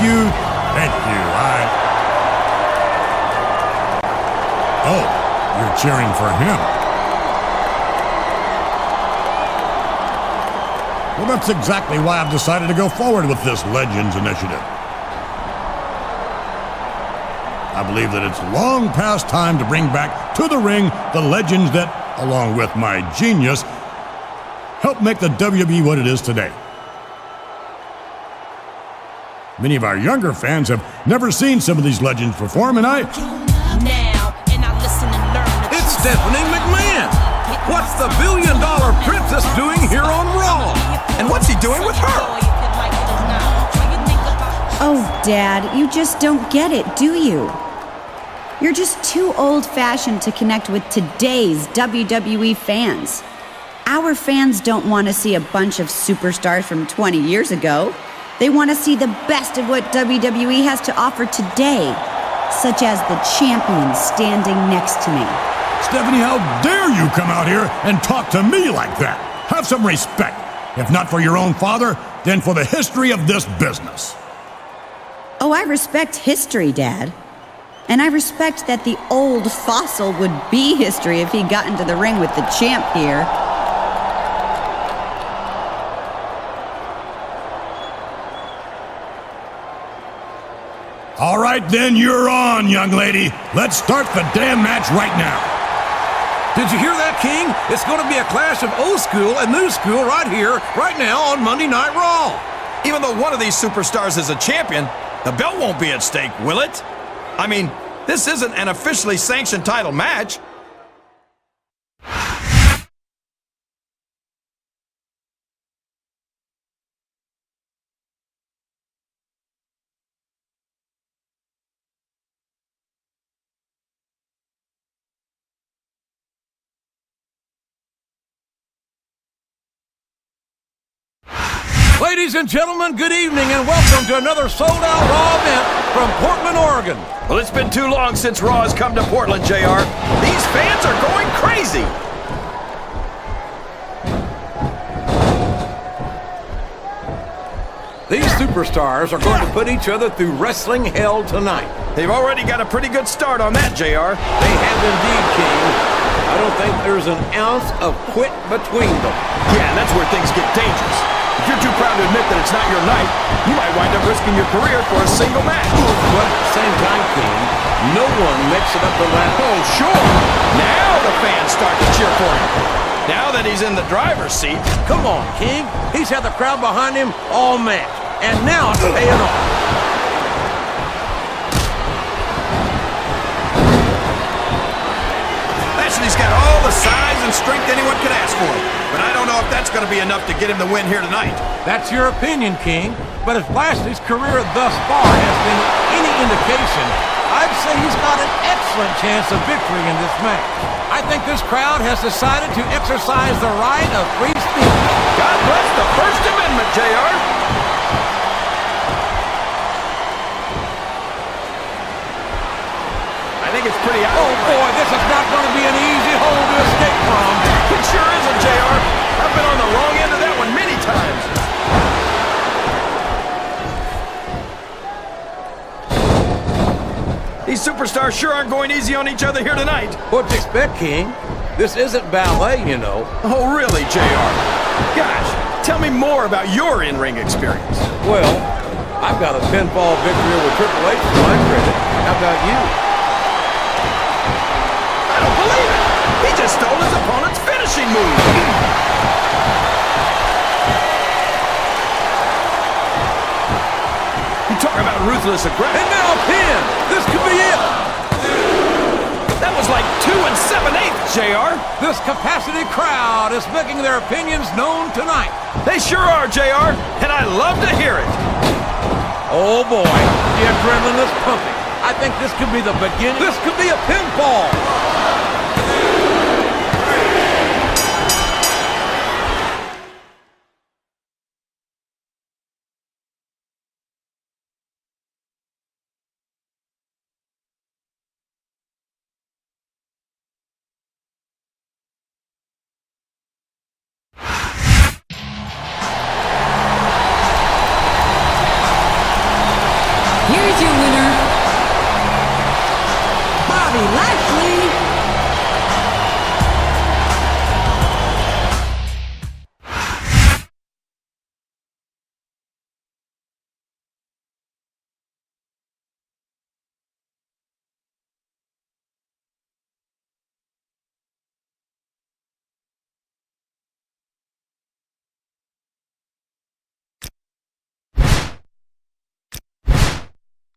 you. Thank you. Oh, you're cheering for him. Well, that's exactly why I've decided to go forward with this Legends initiative. I believe that it's long past time to bring back to the ring the legends that, along with my genius, helped make the WWE what it is today. Many of our younger fans have never seen some of these legends perform, and It's Stephanie McMahon! What's the billion-dollar princess doing here on Raw? And what's he doing with her? Oh, Dad, you just don't get it, do you? You're just too old-fashioned to connect with today's WWE fans. Our fans don't want to see a bunch of superstars from 20 years ago. They want to see the best of what WWE has to offer today, such as the champion standing next to me. Stephanie, how dare you come out here and talk to me like that? Have some respect. If not for your own father, then for the history of this business. Oh, I respect history, Dad. And I respect that the old fossil would be history if he got into the ring with the champ here. All right, then, you're on, young lady. Let's start the damn match right now. Did you hear that, King? It's going to be a clash of old school and new school right here, right now on Monday Night Raw. Even though one of these superstars is a champion, the belt won't be at stake, will it? I mean, this isn't an officially sanctioned title match. Ladies and gentlemen, good evening and welcome to another sold-out Raw event from Portland, Oregon. Well, it's been too long since Raw has come to Portland, JR. These fans are going crazy. These superstars are going to put each other through wrestling hell tonight. They've already got a pretty good start on that, JR. They have indeed, King. I don't think there's an ounce of quit between them. Yeah, and that's where things get dangerous. If you're too proud to admit that it's not your night, you might wind up risking your career for a single match. But at the same time, King, no one makes it up the ladder. Oh, sure. Now the fans start to cheer for him. Now that he's in the driver's seat. Come on, King. He's had the crowd behind him all match. And now it's paying off. Lashley's got all the size and strength anyone could ask for. But I don't know if that's going to be enough to get him the win here tonight. That's your opinion, King. But if Lashley's career thus far has been any indication, I'd say he's got an excellent chance of victory in this match. I think this crowd has decided to exercise the right of free speech. God bless the First Amendment, JR. I think it's pretty out. Oh, boy, this is not going to be an easy hole to escape from. It sure isn't, JR. I've been on the wrong end of that one many times. These superstars sure aren't going easy on each other here tonight. What'd you expect, King? This isn't ballet, you know. Oh, really, JR? Gosh, tell me more about your in-ring experience. Well, I've got a pinfall victory with Triple H to my credit. How about you? I don't believe it. He just stole his opponent's finishing move. You talk about ruthless aggression. And now a pin. This could be it. That was like 2 7/8, JR. This capacity crowd is making their opinions known tonight. They sure are, JR, and I love to hear it. Oh, boy. The adrenaline is pumping. I think this could be the beginning. This could be a pinfall. here's your winner, Bobby Lashley.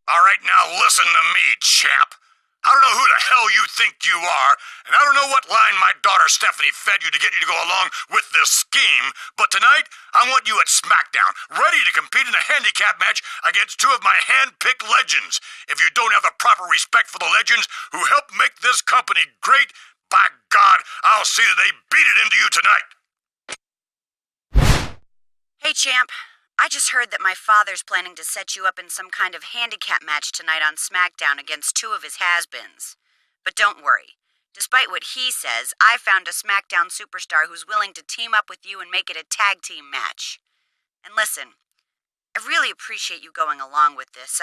All right, now listen to me, champ. I don't know who the hell you think you are, and I don't know what line my daughter Stephanie fed you to get you to go along with this scheme, but tonight, I want you at Smackdown, ready to compete in a handicap match against two of my hand-picked legends. If you don't have the proper respect for the legends who helped make this company great, by God, I'll see that they beat it into you tonight. Hey, champ. I just heard that my father's planning to set you up in some kind of handicap match tonight on Smackdown against two of his has-beens. But don't worry. Despite what he says, I found a Smackdown superstar who's willing to team up with you and make it a tag team match. And listen, I really appreciate you going along with this.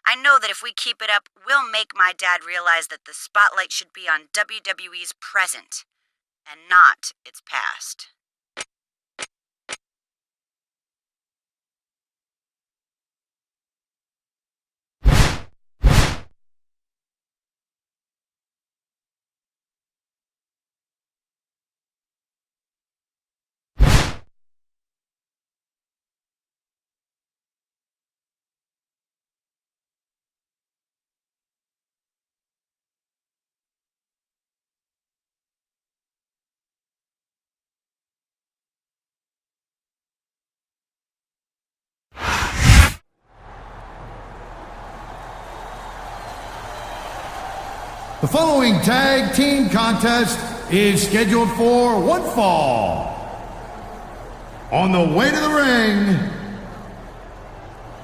I know that if we keep it up, we'll make my dad realize that the spotlight should be on WWE's present, and not its past. The following tag team contest is scheduled for one fall. On the way to the ring,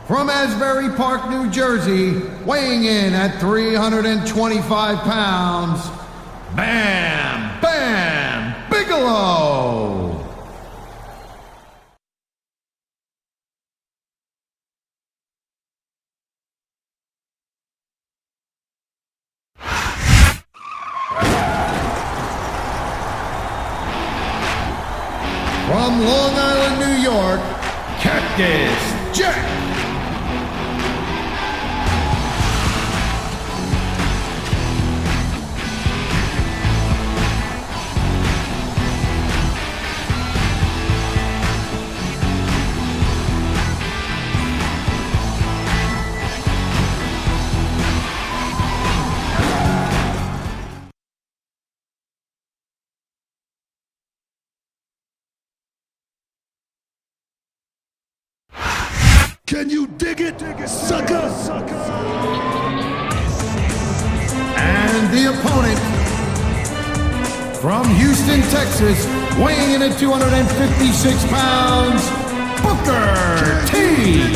from Asbury Park, New Jersey, weighing in at 325 pounds, Bam Bam Bigelow. From Long Island, New York, Cactus Jack. Can you dig it, sucker? And the opponent, from Houston, Texas, weighing in at 256 pounds, Booker T.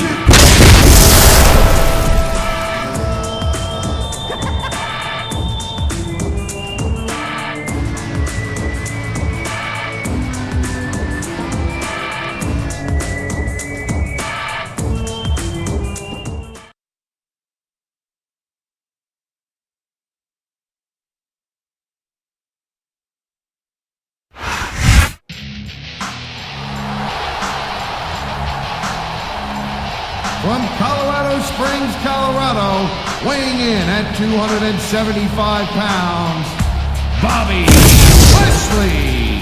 From Colorado Springs, Colorado, weighing in at 275 pounds, Bobby Lashley.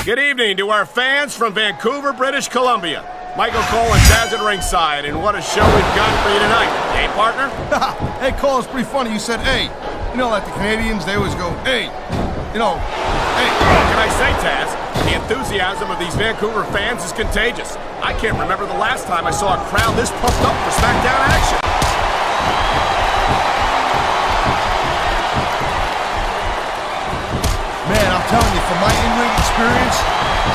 Good evening to our fans from Vancouver, British Columbia. Michael Cole and Taz at ringside, and what a show we've got for you tonight. Hey, partner? Hey, Cole, it's pretty funny. You said, hey. You know, like the Canadians, they always go, hey. You know, hey. What can I say, Taz? The enthusiasm of these Vancouver fans is contagious. I can't remember the last time I saw a crowd this pumped up for Smackdown action. Man, I'm telling you, from my in-ring experience,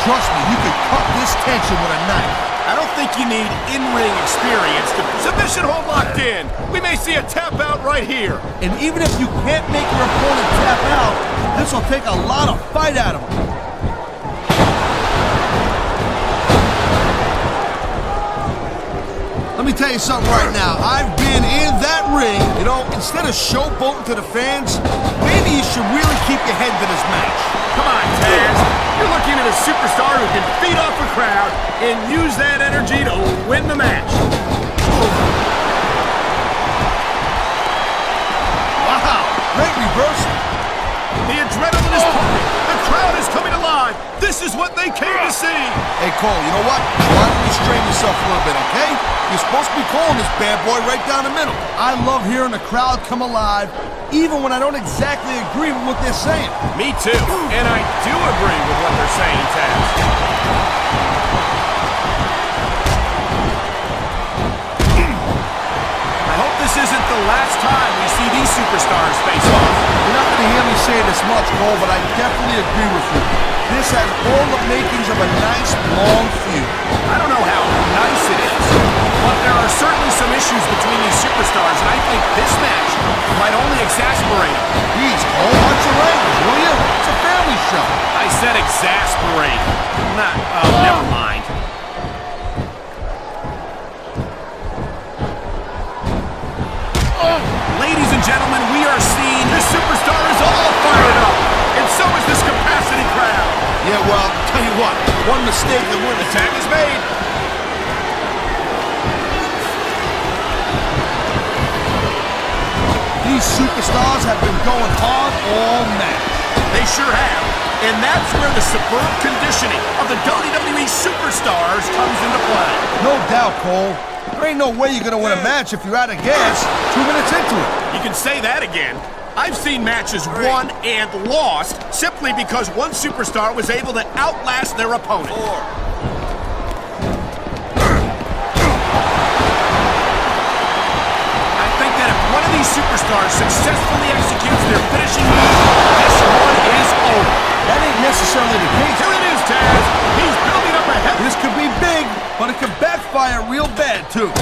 trust me, you could cut this tension with a knife. I don't think you need in-ring experience to submission hold locked in. We may see a tap out right here. And even if you can't make your opponent tap out, this will take a lot of fight out of him. Let me tell you something right now. I've been in that ring. You know, instead of showboating to the fans, maybe you should really keep your head to this match. Come on, Taz. You're looking at a superstar who can feed off a crowd and use that energy to win the match. Wow, great reversal. The adrenaline is pumping. The crowd is coming alive. This is what they came to see. Hey, Cole, you know what? Try to restrain yourself a little bit, okay? You're supposed to be calling this bad boy right down the middle. I love hearing the crowd come alive, even when I don't exactly agree with what they're saying. Me too. And I do agree with what they're saying, Taz. I hope this isn't the last time we see these superstars face off. You're not going to hear me say this much, Cole, but I definitely agree with you. This has all the makings of a nice, long feud. I don't know how nice it is, but there are certainly some issues between these superstars, and I think this match might only exasperate them. Please, Cole, watch your language, will you? It's a family show. I said exasperate. Not, never mind. Ladies and gentlemen, we are seeing this superstar is all fired up, and so is this capacity crowd. Yeah, well, tell you what, one mistake and one The tag is made. These superstars have been going hard all match. They sure have. And that's where the superb conditioning of the WWE superstars comes into play. No doubt, Cole. There ain't no way you're gonna win a match if you're out of gas 2 minutes into it. You can say that again. I've seen matches won and lost simply because one superstar was able to outlast their opponent. I think that if one of these superstars successfully executes their finishing move, this one is over. That ain't necessarily the case. Here it is, Taz. He's building up a heavy... This could be big, but it could backfire real bad, too.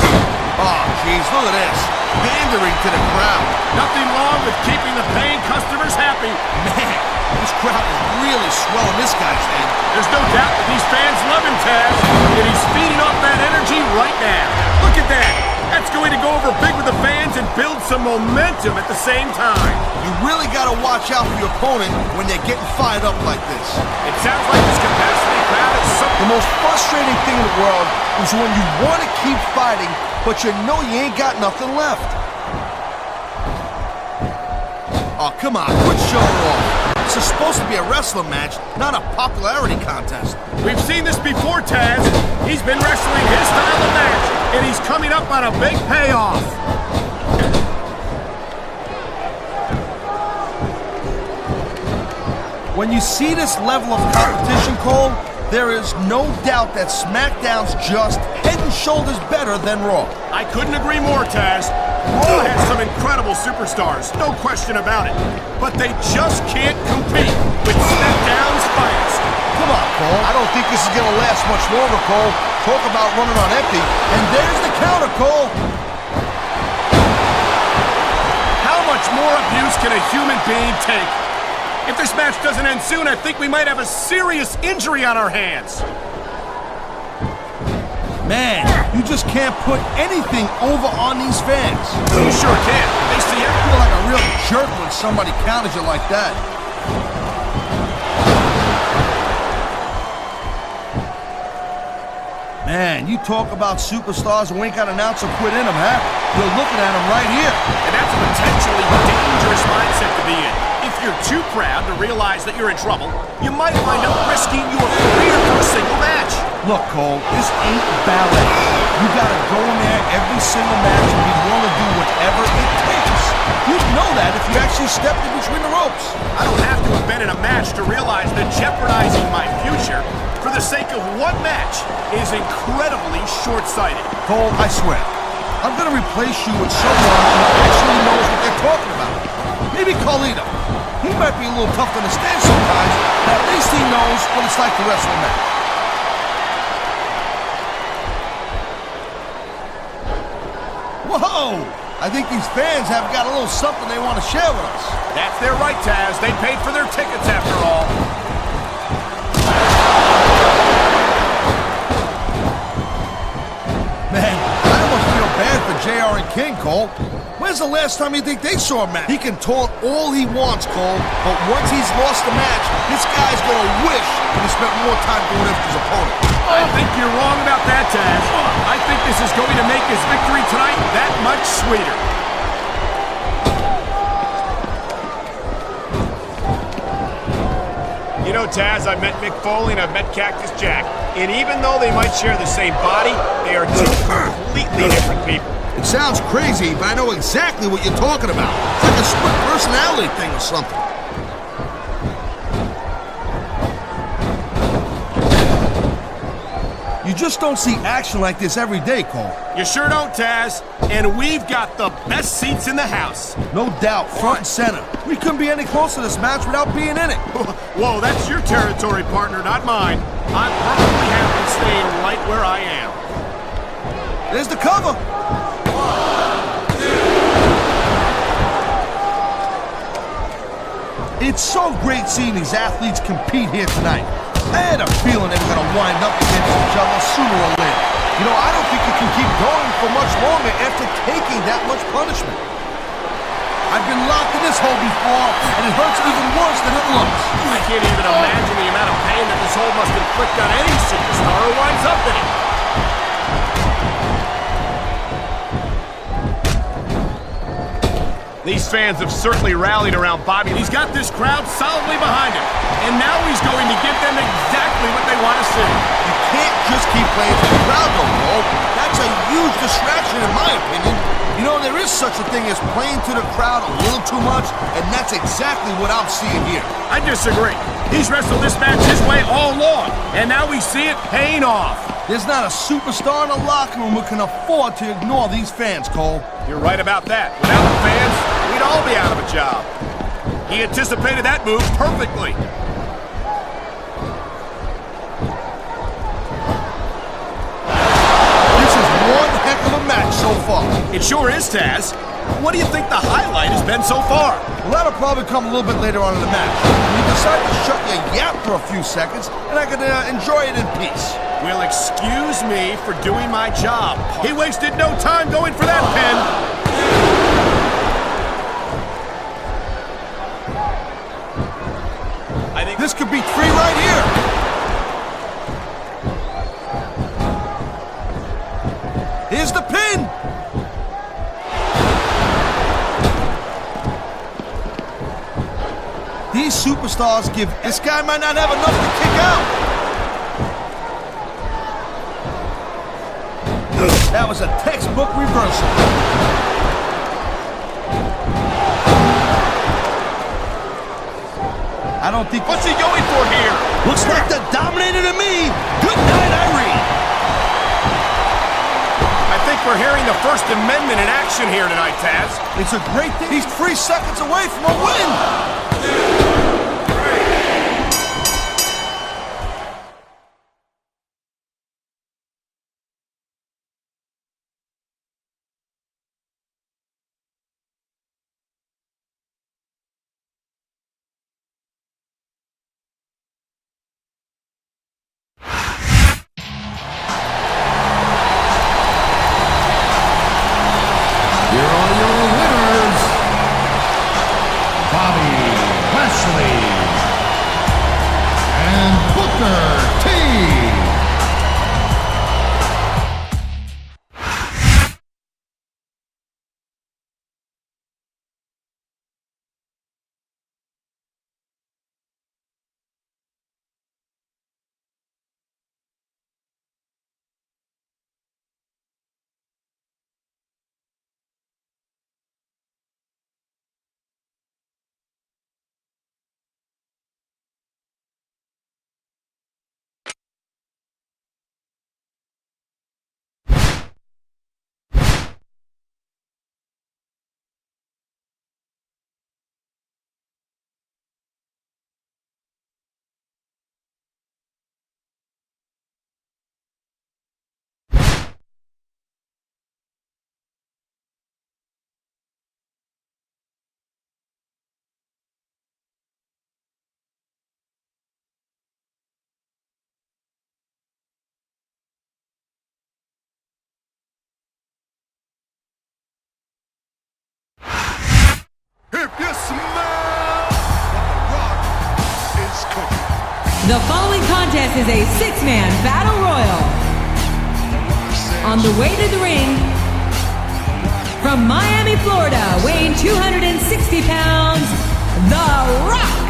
Oh, jeez, look at this. Pandering to the crowd. Nothing wrong with keeping the paying customers happy. Man, this crowd is really swelling this guy's head. There's no doubt that these fans love him, Taz, and he's feeding off that energy right now. Look at that. That's going to go over big with the fans and build some momentum at the same time. You really got to watch out for your opponent when they're getting fired up like this. It sounds like this capacity crowd is something... The most frustrating thing in the world is when you want to keep fighting, but you know you ain't got nothing left. Oh, come on, quit showing off. This is supposed to be a wrestling match, not a popularity contest. We've seen this before, Taz. He's been wrestling his style of match, and he's coming up on a big payoff. When you see this level of competition, Cole, there is no doubt that SmackDown's just head and shoulders better than Raw. I couldn't agree more, Taz. Raw has some incredible superstars, no question about it. But they just can't compete with SmackDown's finest. Come on, Cole. I don't think this is going to last much longer, Cole. Talk about running on empty. And there's the counter, Cole. How much more abuse can a human being take? If this match doesn't end soon, I think we might have a serious injury on our hands. Man, you just can't put anything over on these fans. You sure can. They see You it. feel like a real jerk when somebody counters you like that. Man, you talk about superstars who ain't got an ounce of quit in them, huh? You're looking at them right here. And that's a potentially dangerous mindset to be in. If you're too proud to realize that you're in trouble, you might wind up risking your career for a single match. Look, Cole, this ain't ballet. You gotta go in there every single match and be willing to do whatever it takes. You know know that if you actually stepped in between the ropes. I don't have to have been in a match to realize that jeopardizing my future for the sake of one match is incredibly short-sighted. Cole, I swear, I'm gonna replace you with someone who actually knows what they're talking about. Maybe Carlito. He might be a little tough to understand sometimes, but at least he knows what it's like to wrestle a match. Whoa! I think these fans have got a little something they want to share with us. That's their right, Taz. They paid for their tickets after all. Man, I almost feel bad for JR and King, Cole. When's the last time you think they saw a match? He can taunt all he wants, Cole, but once he's lost the match, this guy's gonna wish he spent more time going after his opponent. I think you're wrong about that, Taz. I think this is going to make his victory tonight that much sweeter. You know, Taz, I've met Mick Foley and I've met Cactus Jack. And even though they might share the same body, they are two completely different people. It sounds crazy, but I know exactly what you're talking about. It's like a split personality thing or something. You just don't see action like this every day, Cole. You sure don't, Taz. And we've got the best seats in the house. No doubt, front and center. We couldn't be any closer to this match without being in it. Whoa, that's your territory, partner, not mine. I'm perfectly happy staying right where I am. There's the cover. It's so great seeing these athletes compete here tonight. I had a feeling they were going to wind up against each other sooner or later. You know, I don't think you can keep going for much longer after taking that much punishment. I've been locked in this hole before, and it hurts even worse than it looks. I can't even imagine the amount of pain that this hole must inflict on any superstar who winds up in it. These fans have certainly rallied around Bobby. He's got this crowd solidly behind him. And now he's going to give them exactly what they want to see. You can't just keep playing to the crowd, though, Cole. That's a huge distraction, in my opinion. You know, there is such a thing as playing to the crowd a little too much, and that's exactly what I'm seeing here. I disagree. He's wrestled this match his way all along, and now we see it paying off. There's not a superstar in the locker room who can afford to ignore these fans, Cole. You're right about that. Without the fans, we'd all be out of a job. He anticipated that move perfectly. This is one heck of a match so far. It sure is, Taz. What do you think the highlight has been so far? Well, that'll probably come a little bit later on in the match. You decide to shut your yap for a few seconds, and I can enjoy it in peace. Well, excuse me for doing my job. He wasted no time going for that pin. I think This could be 3 right here. Here's the pin. These superstars give... This guy might not have enough to kick out. That was a textbook reversal. I don't think... What's he going for here? Looks like the Dominator to me. Good night, Irene. I think we're hearing the First Amendment in action here tonight, Taz. It's a great thing. He's 3 seconds away from a win. Here are your winners, Bobby Lashley The following contest is a six-man battle royal. On the way to the ring, from Miami, Florida, weighing 260 pounds, The Rock.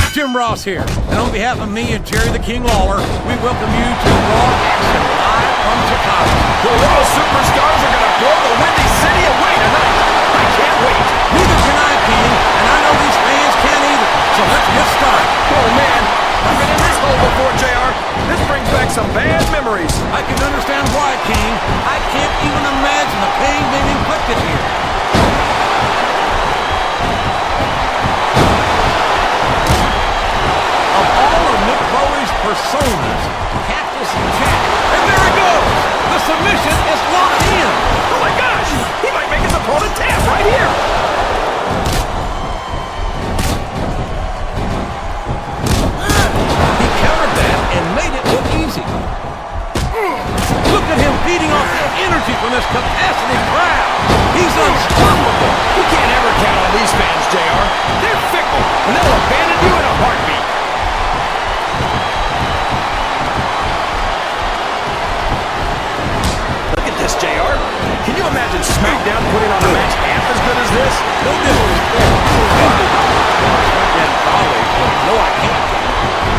Jim Ross here, and on behalf of me and Jerry the King Lawler, we welcome you to Raw Action live from Chicago. The Raw Superstars are going to blow the Windy City away tonight. I can't wait. Neither can I, King, and I know these fans can't either, so let's get started. Oh, man. I've been in this hole before, JR. This brings back some bad memories. I can understand why, King. I can't even imagine the pain being inflicted here. Personas, Cactus and Jack. And there he goes! The submission is locked in! Oh my gosh! He might make his opponent tap right here! He countered that and made it look easy. Look at him feeding off the energy from this capacity crowd. He's unstoppable. You can't ever count on these fans, JR. They're fickle, and they'll abandon you in a heartbeat. JR, can you imagine Smackdown putting on a match half as good as this? No disrespect. No, I can't.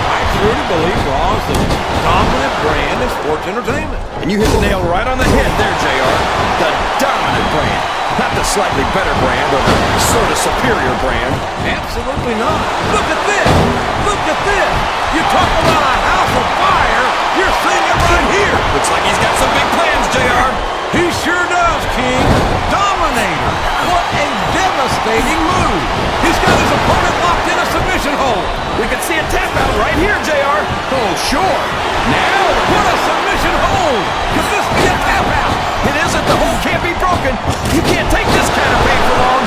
I truly believe Raw is the dominant brand in sports entertainment. And you hit the nail right on the head there, JR. The dominant brand. Not the slightly better brand or the sort of superior brand. Absolutely not. Look at this. Look at this. You talk about a house of fire. You're seeing it right here. Looks like he's got some big plans, JR. He sure does, King. Dominator. What a devastating move. He's got his opponent locked in a submission hold. We can see a tap out right here, JR. Oh, sure. Now, what a submission hold. Could this be a tap out? It isn't. The hold can't be broken. You can't take this kind of pain for long.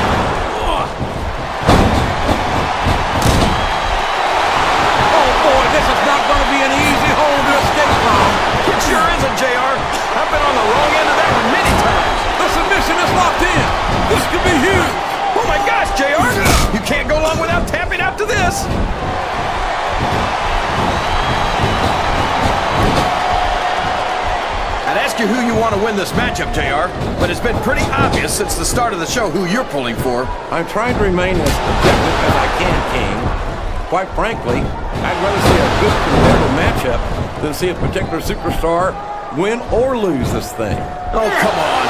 Oh, boy, this is not going to be an easy hold to escape from. It sure isn't, JR. I've been on the wrong end of that one many times. The submission is locked in. This could be huge. Oh, my gosh, JR. You can't go long without tapping out to this. I'd ask you who you want to win this matchup, JR, but it's been pretty obvious since the start of the show who you're pulling for. I'm trying to remain as objective as I can, King. Quite frankly, I'd rather see a good competitive matchup than see a particular superstar win or lose this thing. Oh, come on.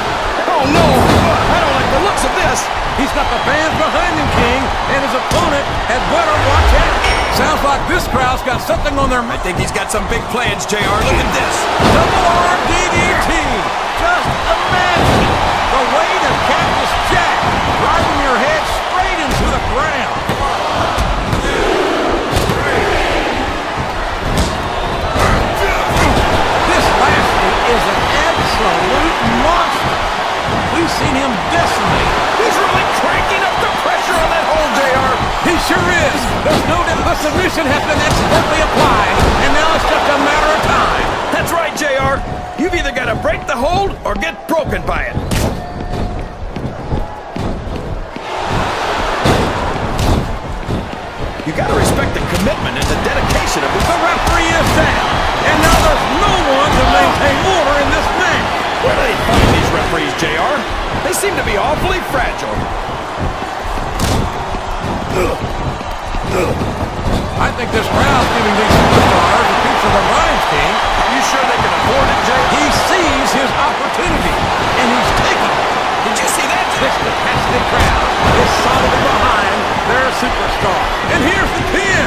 Oh, no. I don't like the looks of this. He's got the fans behind him, King, and his opponent had better watch out. Sounds like this crowd's got something on their mind. I think he's got some big plans, JR. Look at this. Double arm DDT. Just imagine the weight of Cactus Jack driving your head straight into the ground. This Lashley is an absolute monster. We've seen him decimate. He's really cranking up the pressure on that hole, JR. He sure is. There's no doubt the submission has been expertly applied, and now it's just a matter of time. That's right, JR. You've either got to break the hold or seem to be awfully fragile. I think this crowd's giving these superstars a piece of the Lions King. You sure they can afford it, Jay? He sees his opportunity, and he's taking it. Did you see that? This capacity crowd is solid behind their superstar. And here's the pin.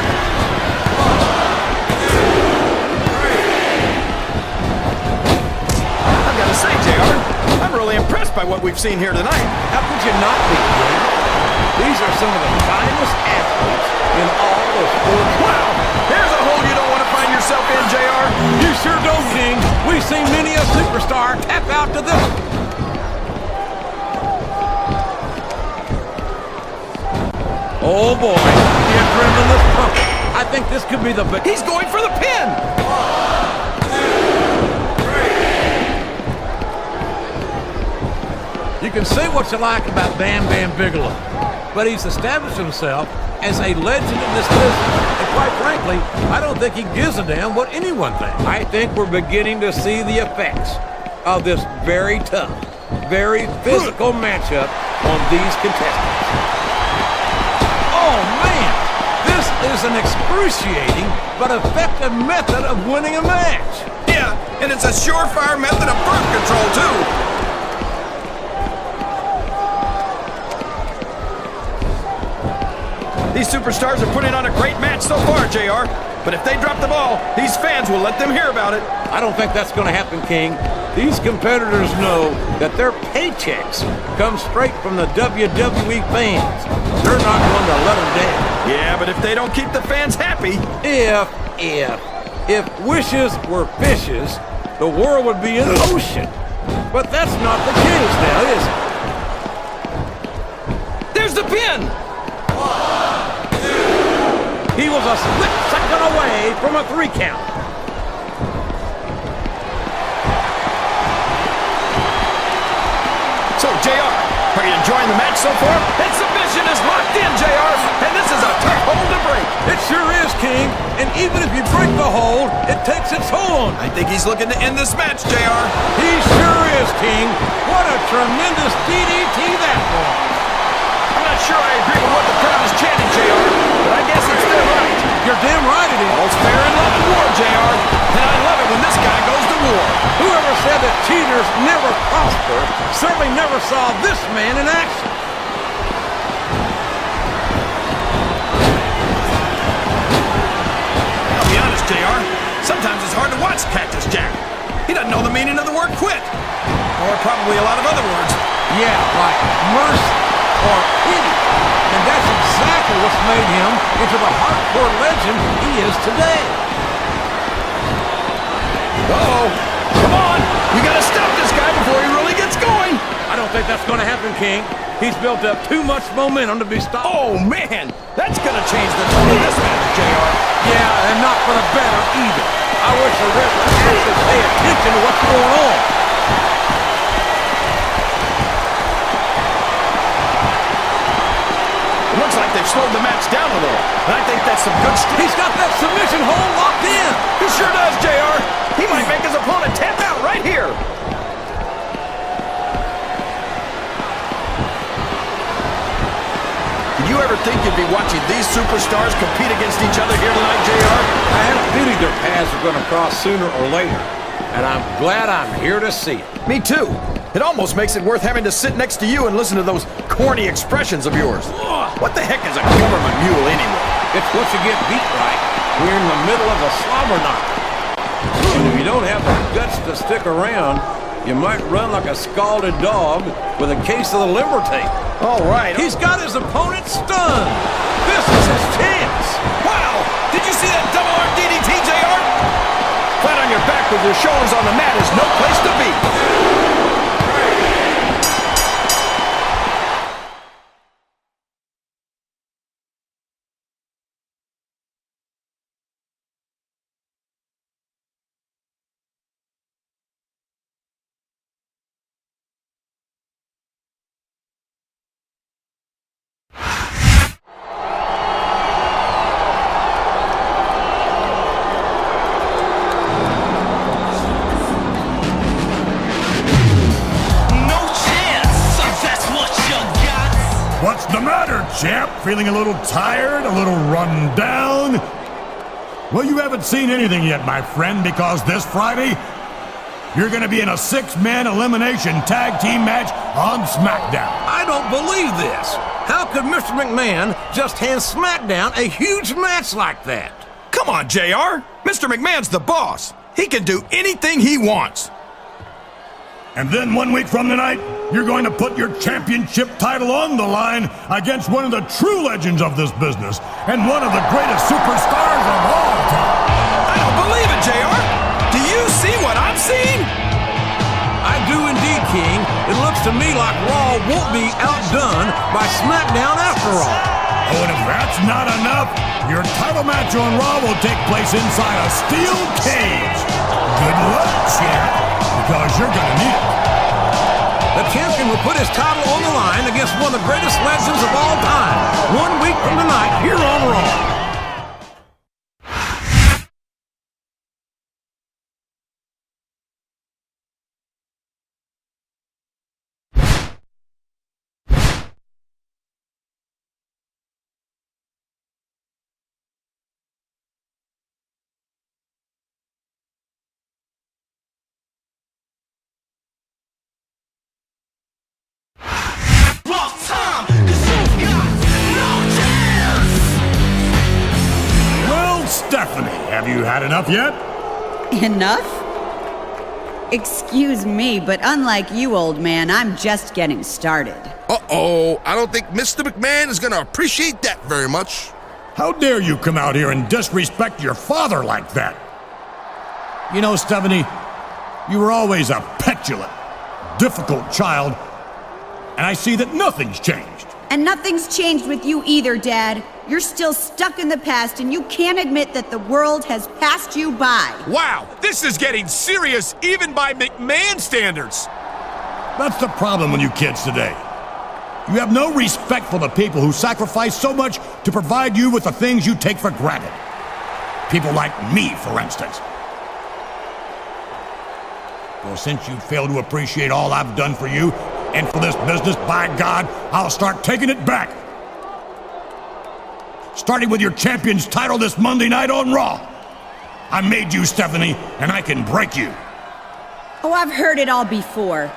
I've got to say, JR, I'm really impressed by what we've seen here tonight. How could you not be, King? These are some of the finest athletes in all of sports. Wow! There's a hole you don't want to find yourself in, JR. You sure don't, King. We've seen many a superstar tap out to this. Oh, boy. The adrenaline is pumping. I think this could be the big... He's going for the pin! You can say what you like about Bam Bam Bigelow, but he's established himself as a legend in this business. And quite frankly, I don't think he gives a damn what anyone thinks. I think we're beginning to see the effects of this very tough, very physical matchup on these contestants. Oh, man! This is an excruciating but effective method of winning a match. Yeah, and it's a surefire method of birth control, too. These superstars are putting on a great match so far, JR. But if they drop the ball, these fans will let them hear about it. I don't think that's going to happen, King. These competitors know that their paychecks come straight from the WWE fans. They're not going to let them down. Yeah, but if they don't keep the fans happy... If wishes were fishes, the world would be an ocean. But that's not the case now, is it? There's the pin! He was a split second away from a 3 count. So, JR, are you enjoying the match so far? And submission is locked in, JR, and this is a tough hold to break. It sure is, King. And even if you break the hold, it takes its toll on you. I think he's looking to end this match, JR. He sure is, King. What a tremendous DDT that was. I'm not sure I agree with what the crowd is chanting, JR, but I guess it's their right. You're damn right it is. All's fair in love and war, JR, and I love it when this guy goes to war. Whoever said that cheaters never prosper certainly never saw this man in action. I'll be honest, JR, sometimes it's hard to watch Cactus Jack. He doesn't know the meaning of the word quit, or probably a lot of other words. Yeah, like mercy or pity. And that's exactly what's made him into the hardcore legend he is today. Uh-oh. Come on. You gotta stop this guy before he really gets going. I don't think that's going to happen, King. He's built up too much momentum to be stopped. Oh, man. That's gonna change the tone of this match, JR. Yeah, and not for the better either. I wish the referee would pay attention to what's going on. Looks like they've slowed the match down a little. And I think that's some good stuff. He's got that submission hold locked in. He sure does, JR. He might make his opponent tap out right here. Did you ever think you'd be watching these superstars compete against each other here tonight, JR? I have a feeling their paths are going to cross sooner or later. And I'm glad I'm here to see it. Me too. It almost makes it worth having to sit next to you and listen to those corny expressions of yours. What the heck is a government mule anyway? It's what you get beat right. We're in the middle of a slobber knock. And if you don't have the guts to stick around, you might run like a scalded dog with a case of the liver tape. All right. He's got his opponent stunned. This is his chance. Wow! Did you see that double arm DDT, JR? Flat on your back with your shoulders on the mat is no place to be. Feeling a little tired, a little run down? Well, you haven't seen anything yet, my friend, because this Friday, you're going to be in a 6-man elimination tag team match on Smackdown. I don't believe this. How could Mr. McMahon just hand Smackdown a huge match like that? Come on, JR. Mr. McMahon's the boss. He can do anything he wants. And then 1 week from tonight, you're going to put your championship title on the line against one of the true legends of this business and one of the greatest superstars of all time. I don't believe it, JR. Do you see what I'm seeing? I do indeed, King. It looks to me like Raw won't be outdone by SmackDown after all. Oh, and if that's not enough, your title match on Raw will take place inside a steel cage. Good luck, champ, because you're going to need it. The champion will put his title on the line against one of the greatest legends of all time, 1 week from tonight here on Raw. Stephanie, have you had enough yet? Enough? Excuse me, but unlike you, old man, I'm just getting started. Uh-oh, I don't think Mr. McMahon is going to appreciate that very much. How dare you come out here and disrespect your father like that? You know, Stephanie, you were always a petulant, difficult child, and I see that nothing's changed. And nothing's changed with you either, Dad. You're still stuck in the past, and you can't admit that the world has passed you by. Wow, this is getting serious even by McMahon standards. That's the problem with you kids today. You have no respect for the people who sacrifice so much to provide you with the things you take for granted. People like me, for instance. Well, since you fail to appreciate all I've done for you and for this business, by God, I'll start taking it back. Starting with your champion's title this Monday night on Raw. I made you, Stephanie, and I can break you. Oh, I've heard it all before.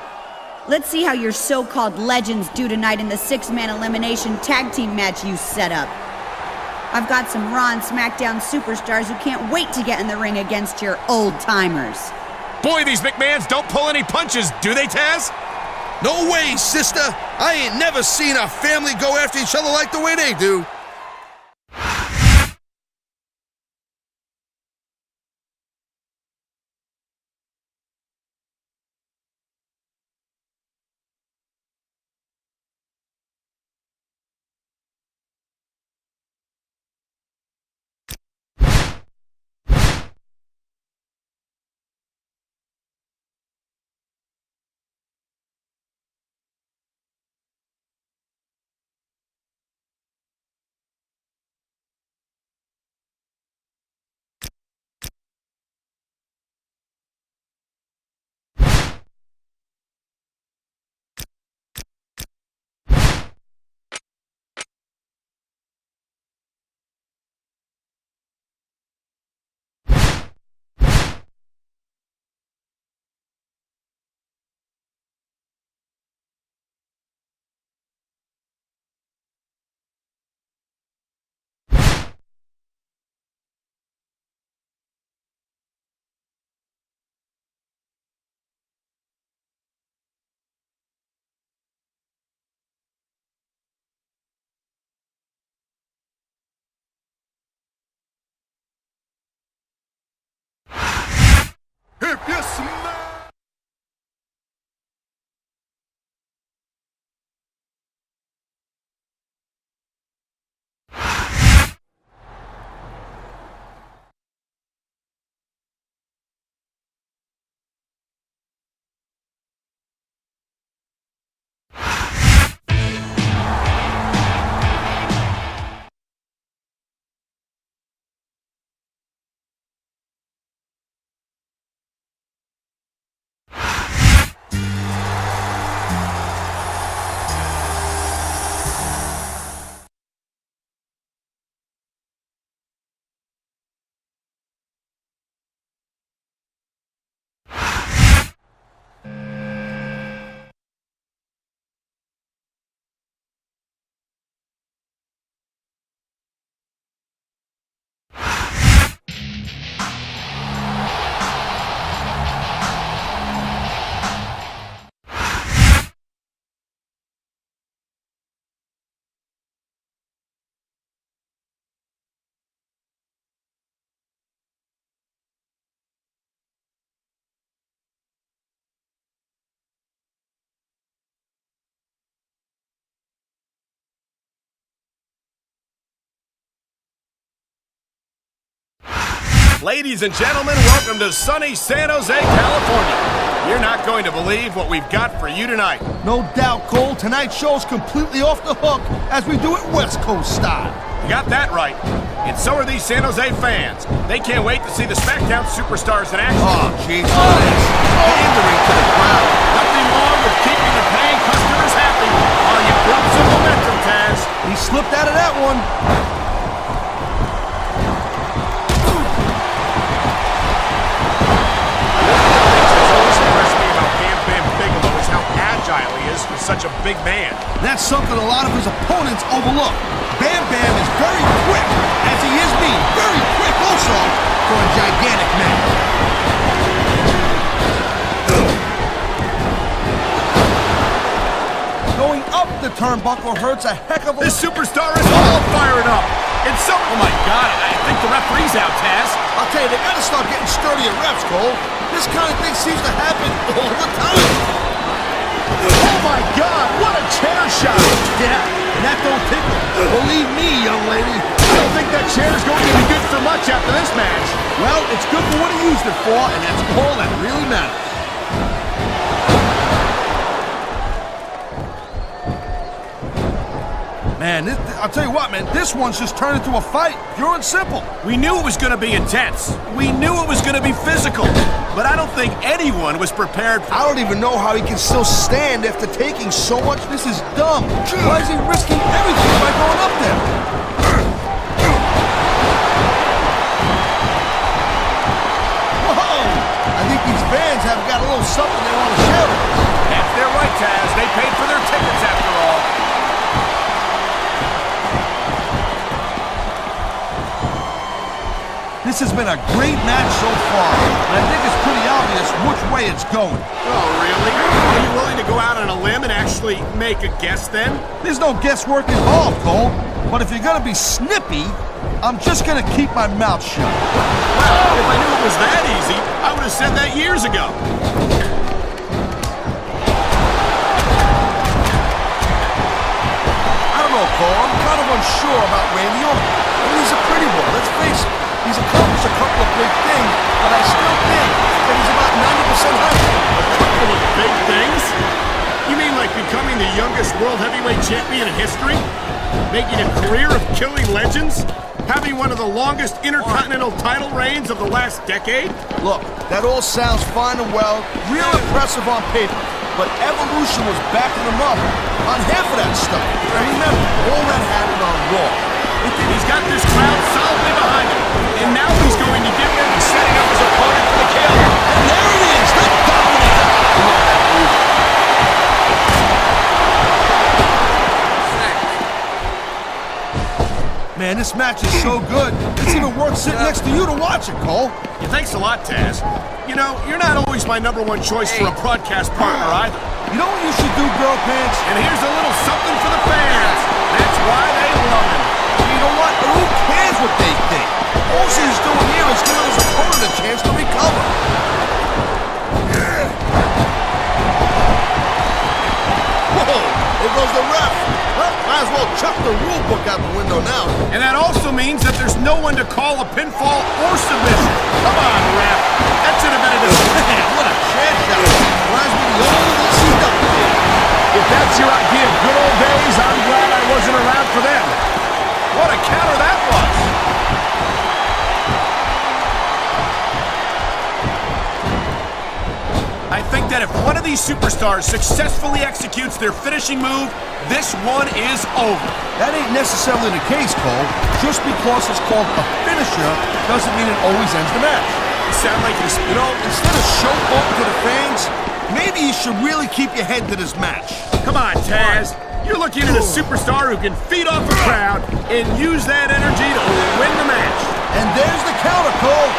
Let's see how your so-called legends do tonight in the 6-man elimination tag team match you set up. I've got some Raw and SmackDown superstars who can't wait to get in the ring against your old-timers. Boy, these McMahons don't pull any punches, do they, Taz? No way, sister. I ain't never seen a family go after each other like the way they do. Ladies and gentlemen, welcome to sunny San Jose, California. You're not going to believe what we've got for you tonight. No doubt, Cole. Tonight's show's completely off the hook as we do it West Coast style. You got that right. And so are these San Jose fans. They can't wait to see the Smackdown superstars in action. Oh, jeez, look at this. Pandering to the crowd. Nothing wrong with keeping the paying customers happy while you build some momentum, Taz. He slipped out of that one. Such a big man. That's something a lot of his opponents overlook. Bam Bam is very quick, as he is mean. Very quick also for a gigantic man. Going up the turnbuckle hurts a heck of a... This superstar is all firing up. It's so... Oh my God, I think the referee's out, Taz. I'll tell you, they gotta start getting sturdier reps, Cole. This kind of thing seems to happen all the time. Oh my God, what a chair shot! Yeah, and that don't tickle. Believe me, young lady. I don't think that chair is going to be good for much after this match. Well, it's good for what he used it for, and that's all that really matters. Man, I'll tell you what, man, this one's just turned into a fight, pure and simple. We knew it was going to be intense. We knew it was going to be physical. But I don't think anyone was prepared for... I don't even know how he can still stand after taking so much. This is dumb. Why is he risking everything by going up there? Whoa! I think these fans have got a little something they want to share with us. That's their right, Taz. They paid for their tickets after all. This has been a great match so far, and I think it's pretty obvious which way it's going. Oh, really? Are you willing to go out on a limb and actually make a guess then? There's no guesswork involved, Cole. But if you're going to be snippy, I'm just going to keep my mouth shut. Well, if I knew it was that easy, I would have said that years ago. I don't know, Cole. I'm kind of unsure about Randy Orton. I mean, he's a pretty boy, let's face it. He's accomplished a couple of big things, but I still think that he's about 90% hype. A couple of big things? You mean like becoming the youngest world heavyweight champion in history? Making a career of killing legends? Having one of the longest intercontinental title reigns of the last decade? Look, that all sounds fine and well, real impressive on paper, but Evolution was backing him up on half of that stuff. And remember, all that happened on Raw. He's got this crowd solidly behind him, and now he's going to get ready to setting up his opponent for the kill. And there it is, the Dominator! I love that move. Man, this match is so good, it's even worth sitting next to you to watch it, Cole. Yeah, thanks a lot, Taz. You know, you're not always my #1 choice for a broadcast partner either. You know what you should do, Girl Pants? And here's a little something for the fans. That's why they love him. You know what? Who cares what they think? All he's doing here is giving his opponent a chance to recover. Whoa! There goes the ref. Well, might as well chuck the rule book out the window now. And that also means that there's no one to call a pinfall or submission. Come on, ref. That should have been a decision. Man, what a chair shot. Reminds me of the old ECW days. If that's your idea of good old days, I'm glad I wasn't around for them. What a counter that was! I think that if one of these superstars successfully executes their finishing move, this one is over. That ain't necessarily the case, Cole. Just because it's called a finisher doesn't mean it always ends the match. You sound like You know, instead of showboating to the fans, maybe you should really keep your head to this match. Come on, Taz. You're looking at a superstar who can feed off a crowd and use that energy to win the match. And there's the counter, Cole.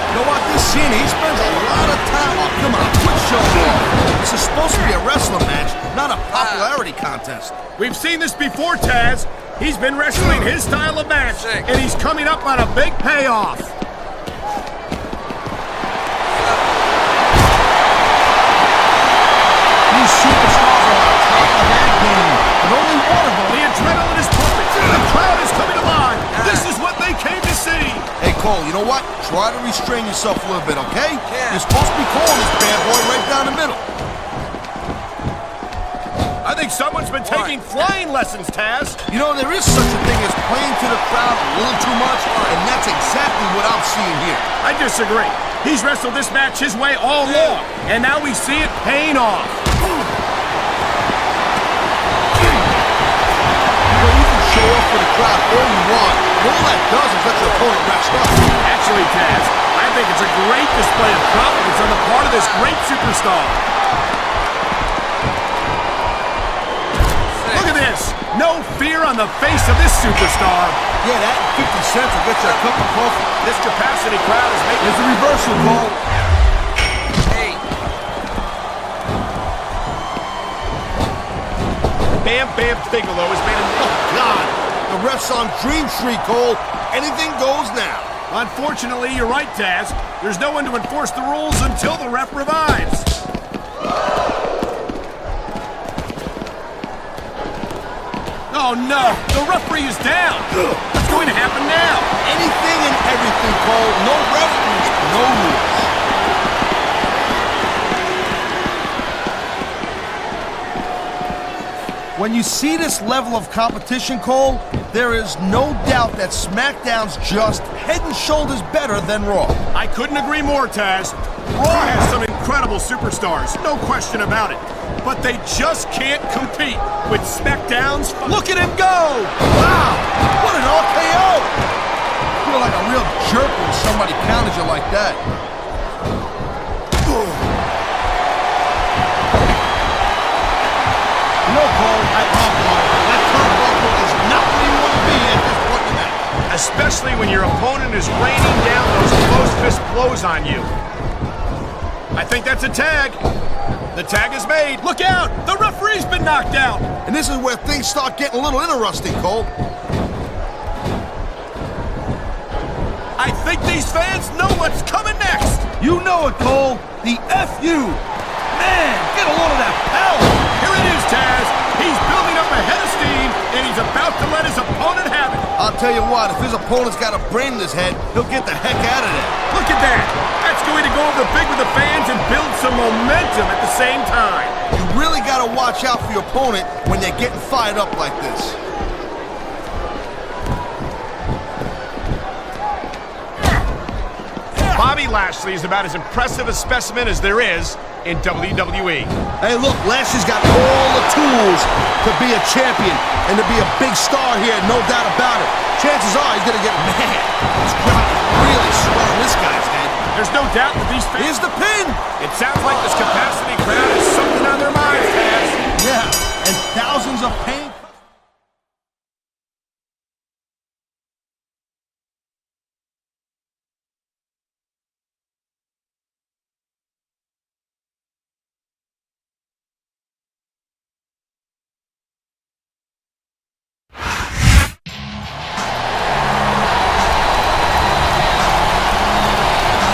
You know what? This scene, he spends a lot of time. Oh, come on, quit showing off. This is supposed to be a wrestling match, not a popularity contest. We've seen this before, Taz. He's been wrestling his style of match, and he's coming up on a big payoff. These superstars are on top of that game, and only one of them. The adrenaline Cole, you know what? Try to restrain yourself a little bit, okay? Yeah. You're supposed to be calling this bad boy right down the middle. I think someone's been taking flying lessons, Taz. You know, there is such a thing as playing to the crowd a little too much, and that's exactly what I'm seeing here. I disagree. He's wrestled this match his way all along, and now we see it paying off. You know, you can show off for the crowd all you want, but all that does is let your opponent rest up. Actually, Taz, I think it's a great display of confidence on the part of this great superstar. Look at this. No fear on the face of this superstar. Yeah, that 50 cents will get you a cup of coffee. This capacity crowd is making... There's a reversal, Cole. Hey. Bam Bam Bigelow has made a... Oh, God. The ref's on Dream Street, Cole. Anything goes now. Unfortunately, you're right, Taz. There's no one to enforce the rules until the ref revives. Oh, no. The referee is down. What's going to happen now? Anything and everything, Cole. No referees, no rules. When you see this level of competition, Cole, there is no doubt that SmackDown's just head and shoulders better than Raw. I couldn't agree more, Taz. Raw has some incredible superstars, no question about it. But they just can't compete with SmackDown's... Look at him go! Wow! What an RKO! You feel like a real jerk when somebody counted you like that. You know, Cole, that turnbuckle is not where you want to be at this point in the match. Especially when your opponent is raining down those close fist blows on you. I think that's a tag. The tag is made. Look out! The referee's been knocked out. And this is where things start getting a little interesting, Cole. I think these fans know what's coming next. You know it, Cole. The FU. Man, get a load of that power. Here it is, Taz. He's building up a head of steam, and he's about to let his opponent have it. I'll tell you what, if his opponent's got a brain in his head, he'll get the heck out of there. Look at that. That's going to go over big with the fans and build some momentum at the same time. You really got to watch out for your opponent when they're getting fired up like this. Bobby Lashley is about as impressive a specimen as there is in WWE. Hey, look, Lashley's got all the tools to be a champion and to be a big star here, no doubt about it. Chances are he's going to get mad. This crowd is really swelling this guy's head. There's no doubt that these fans... Here's the pin. It sounds like this capacity crowd has something on their minds, Taz. Yeah, and thousands of pain...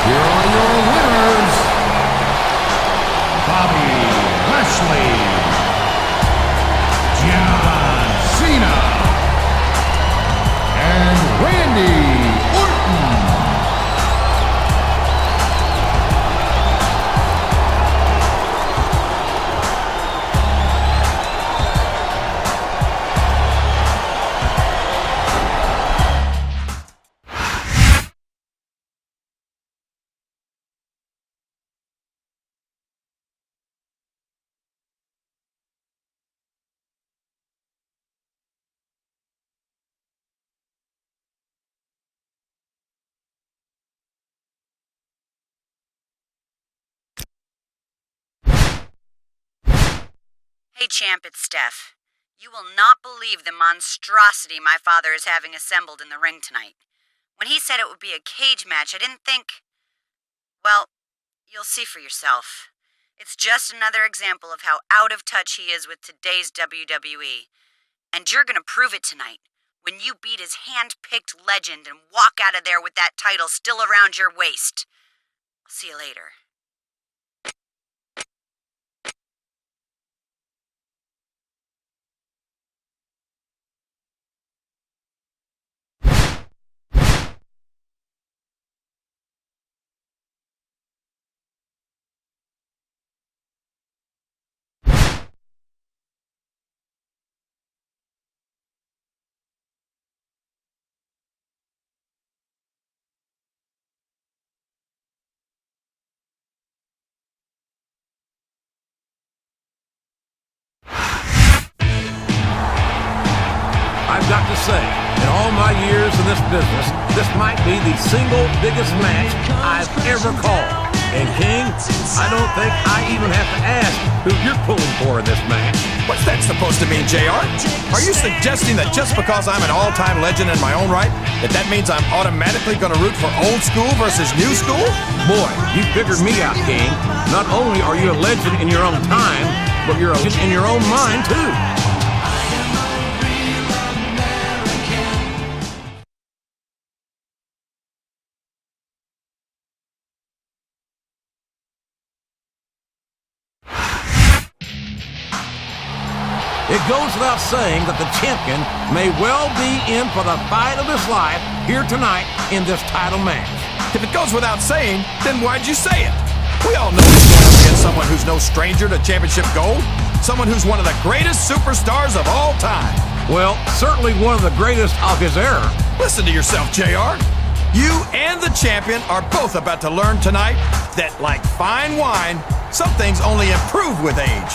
Here are your winners, Bobby Lashley, John Cena, and Randy Orton. Hey, champ, it's Steph. You will not believe the monstrosity my father is having assembled in the ring tonight. When he said it would be a cage match, I didn't think... Well, you'll see for yourself. It's just another example of how out of touch he is with today's WWE. And you're gonna prove it tonight, when you beat his hand-picked legend and walk out of there with that title still around your waist. I'll see you later. I've got to say, in all my years in this business, this might be the single biggest match I've ever called. And King, I don't think I even have to ask who you're pulling for in this match. What's that supposed to mean, JR? Are you suggesting that just because I'm an all-time legend in my own right, that means I'm automatically going to root for old school versus new school? Boy, you figured me out, King. Not only are you a legend in your own time, but you're a legend in your own mind, too. It goes without saying that the champion may well be in for the fight of his life here tonight in this title match. If it goes without saying, then why'd you say it? We all know he's going up against someone who's no stranger to championship gold. Someone who's one of the greatest superstars of all time. Well, certainly one of the greatest of his era. Listen to yourself, JR. You and the champion are both about to learn tonight that, like fine wine, some things only improve with age.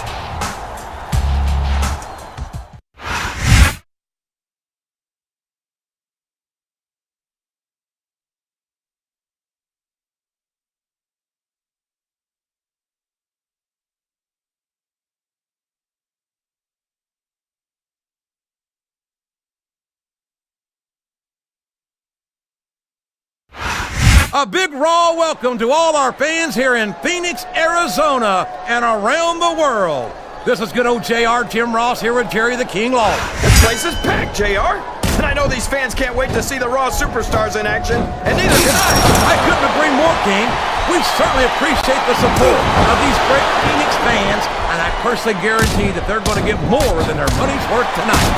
A big raw welcome to all our fans here in Phoenix, Arizona, and around the world. This is good old JR, Jim Ross, here with Jerry the King Lawler. This place is packed, JR. And I know these fans can't wait to see the Raw superstars in action, and neither can I. I couldn't agree more, King. We certainly appreciate the support of these great Phoenix fans, and I personally guarantee that they're going to get more than their money's worth tonight.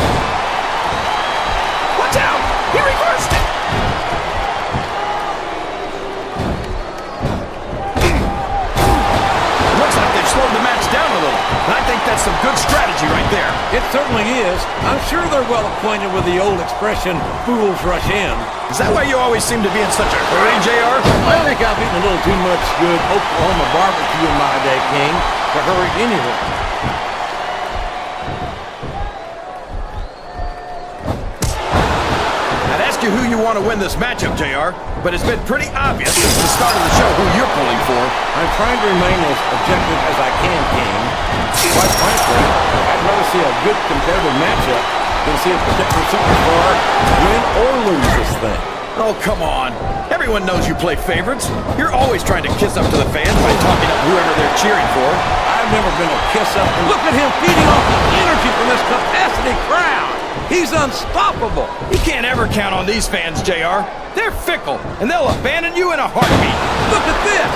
Watch out! He reversed it! Looks like they've slowed the match down a little, and I think that's some good strategy right there. It certainly is. I'm sure they're well acquainted with the old expression, fools rush in. Is that why you always seem to be in such a hurry, JR? I think I've eaten a little too much good Oklahoma barbecue in my day, King, to hurry anywhere. I'd ask you who you want to win this matchup, JR, but it's been pretty obvious since the start of the show who you're pulling for. I'm trying to remain as objective as I can, King. Quite frankly, I'd rather see a good competitive matchup than see a particular superstar win or lose this thing. Oh, come on. Everyone knows you play favorites. You're always trying to kiss up to the fans by talking up whoever they're cheering for. I've never been a kiss-up. Look at him feeding off the energy from this capacity crowd. He's unstoppable. You can't ever count on these fans, JR. They're fickle, and they'll abandon you in a heartbeat. Look at this.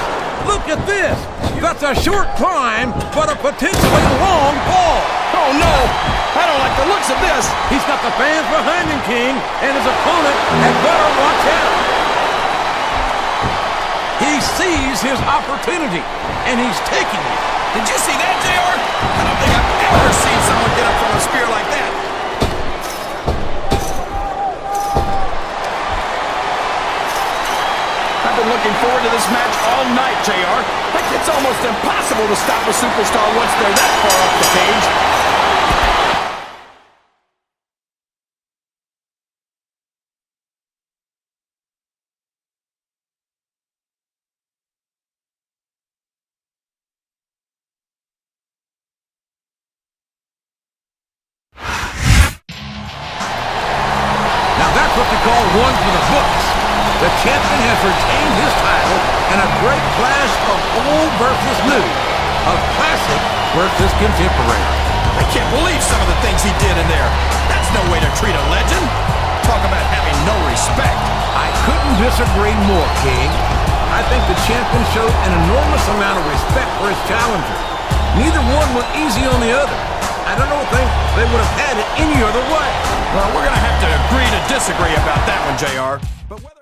Look at this. That's a short climb, but a potentially long fall. Oh, no. I don't like the looks of this. He's got the fans behind him, King, and his opponent had better watch out. He sees his opportunity, and he's taking it. Did you see that, JR? I don't think I've ever seen someone get up from a spear like that. I've been looking forward to this match all night, JR. Like it's almost impossible to stop a superstar once they're that far up the cage. Now that's what they call one for the books. The champion has retained his title in a great clash of old versus new, of classic versus contemporary. I can't believe some of the things he did in there. That's no way to treat a legend. Talk about having no respect. I couldn't disagree more, King. I think the champion showed an enormous amount of respect for his challenger. Neither one went easy on the other. I don't think they would have had it any other way. Well, we're going to have to agree to disagree about that one, JR. But whether...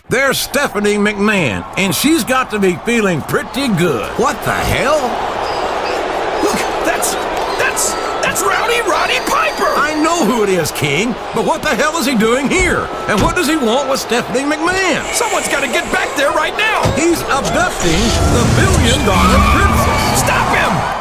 There's Stephanie McMahon, and she's got to be feeling pretty good. What the hell? Look, that's Rowdy Roddy Piper! I know who it is, King, but what the hell is he doing here? And what does he want with Stephanie McMahon? Someone's got to get back there right now. He's abducting the billion-dollar princess. Stop him!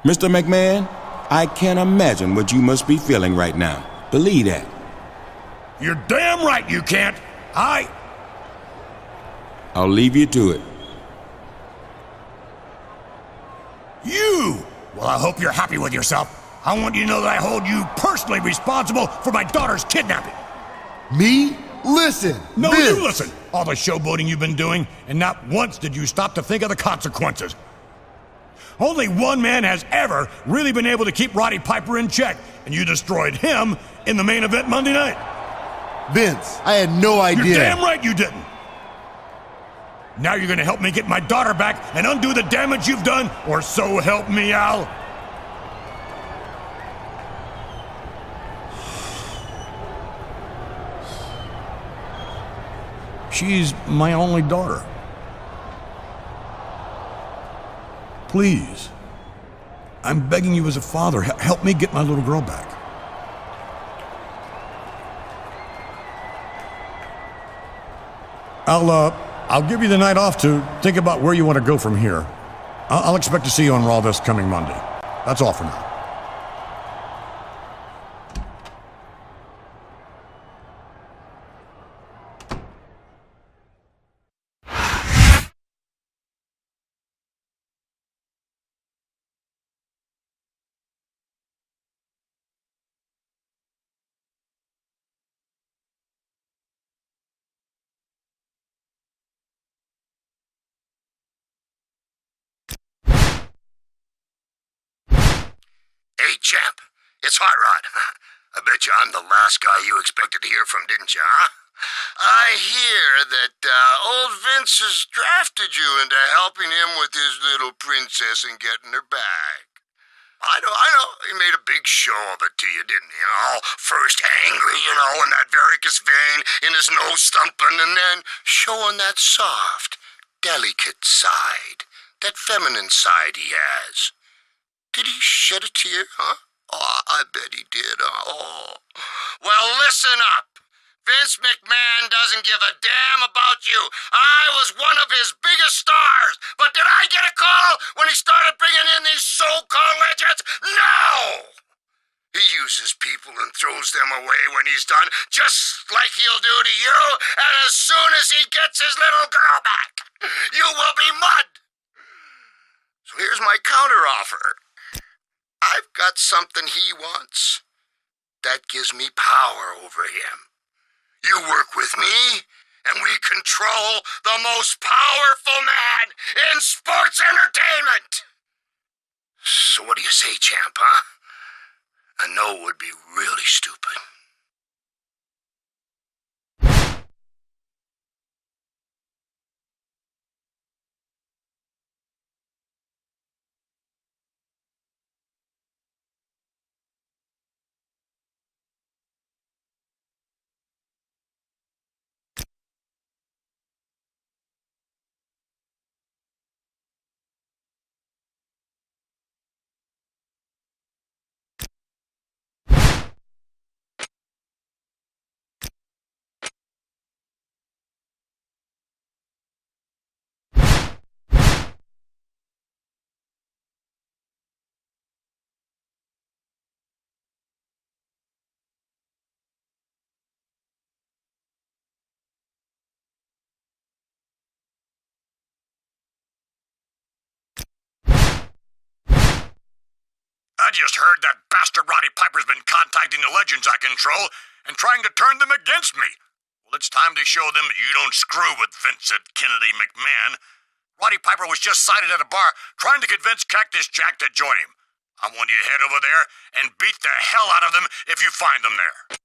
Mr. McMahon, I can't imagine what you must be feeling right now. Believe that. You're damn right you can't. I'll leave you to it. You! Well, I hope you're happy with yourself. I want you to know that I hold you personally responsible for my daughter's kidnapping. Me? Listen. No, Vince. you listen. All the showboating you've been doing, and not once did you stop to think of the consequences. Only one man has ever really been able to keep Roddy Piper in check, and you destroyed him in the main event Monday night. Vince, I had no idea. You're damn right you didn't. Now you're gonna help me get my daughter back and undo the damage you've done, or so help me, Al. She's my only daughter. Please, I'm begging you as a father, help me get my little girl back. I'll give you the night off to think about where you want to go from here. I'll expect to see you on Raw this coming Monday. That's all for now. Hey, champ. It's Hot Rod. I bet you I'm the last guy you expected to hear from, didn't you, huh? I hear that old Vince has drafted you into helping him with his little princess and getting her back. I know. He made a big show of it to you, didn't he? All first angry, in that varicose vein in his nose stumping, and then showing that soft, delicate side, that feminine side he has. Did he shed a tear, huh? Oh, I bet he did, Oh. Well, listen up. Vince McMahon doesn't give a damn about you. I was one of his biggest stars, but did I get a call when he started bringing in these so-called legends? No! He uses people and throws them away when he's done, just like he'll do to you, and as soon as he gets his little girl back, you will be mud. So here's my counteroffer. I've got something he wants. That gives me power over him. You work with me, and we control the most powerful man in sports entertainment. So what do you say, champ, huh? A no would be really stupid. I just heard that bastard Roddy Piper's been contacting the legends I control and trying to turn them against me. Well, it's time to show them that you don't screw with Vincent Kennedy McMahon. Roddy Piper was just sighted at a bar trying to convince Cactus Jack to join him. I want you to head over there and beat the hell out of them if you find them there.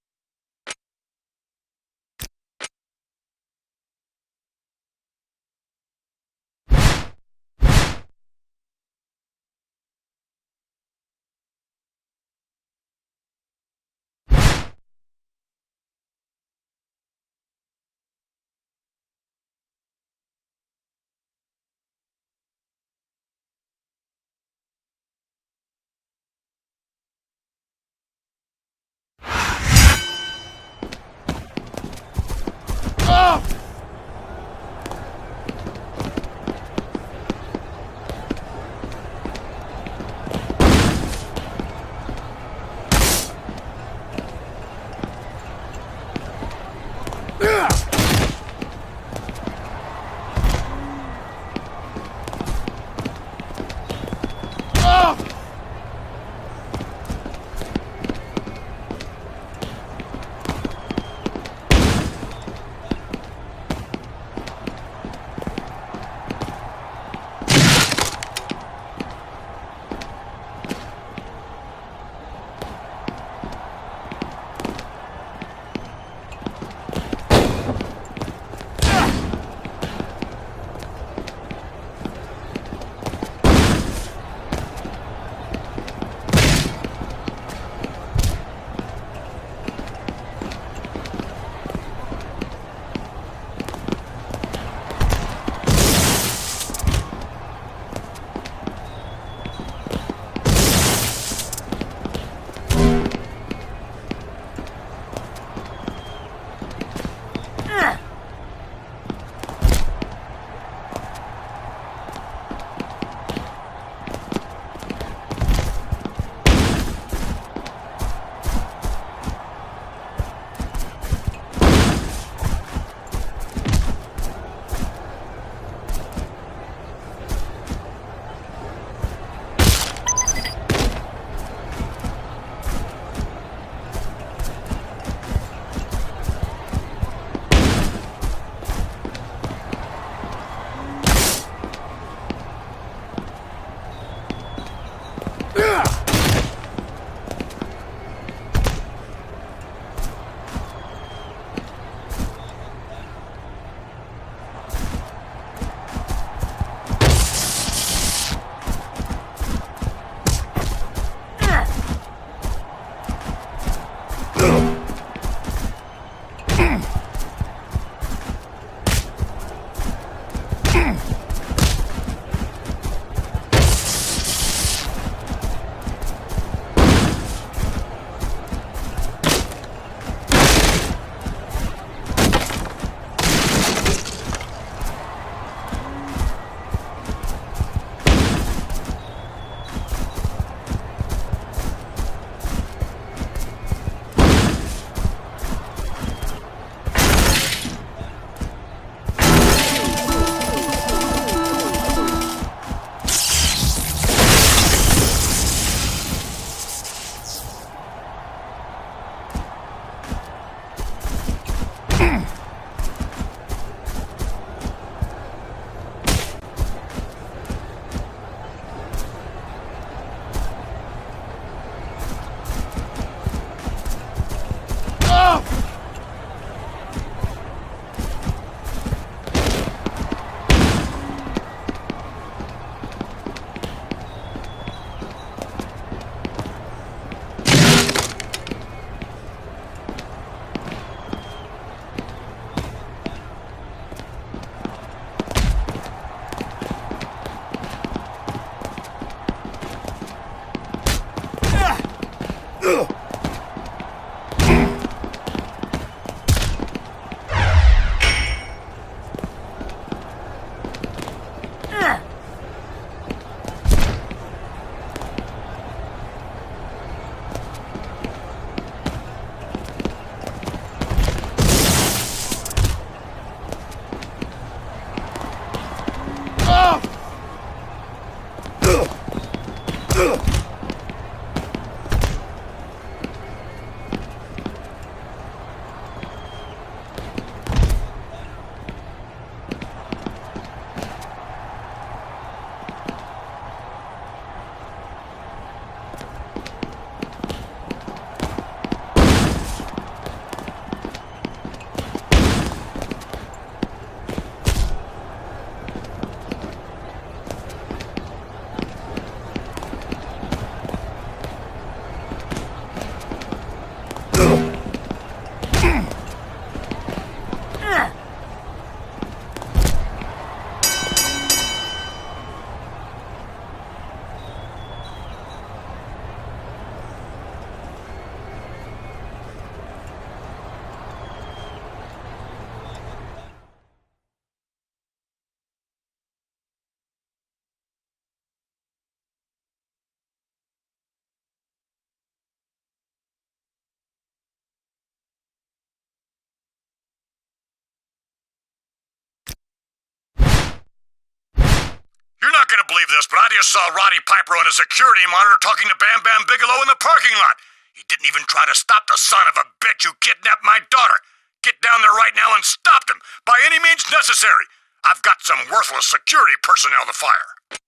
You're not gonna believe this, but I just saw Roddy Piper on a security monitor talking to Bam Bam Bigelow in the parking lot. He didn't even try to stop the son of a bitch who kidnapped my daughter. Get down there right now and stop him, by any means necessary. I've got some worthless security personnel to fire.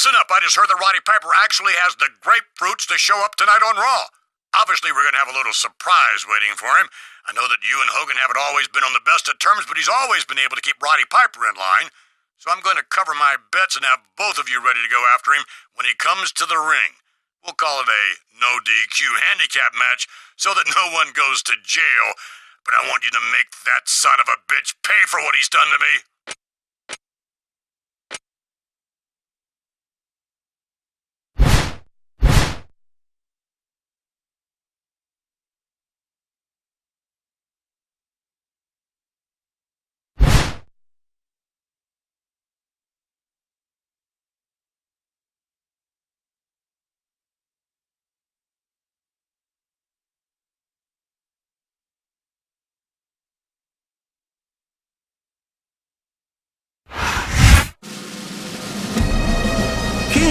Listen up, I just heard that Roddy Piper actually has the grapefruits to show up tonight on Raw. Obviously, we're going to have a little surprise waiting for him. I know that you and Hogan haven't always been on the best of terms, but he's always been able to keep Roddy Piper in line. So I'm going to cover my bets and have both of you ready to go after him when he comes to the ring. We'll call it a no DQ handicap match so that no one goes to jail. But I want you to make that son of a bitch pay for what he's done to me.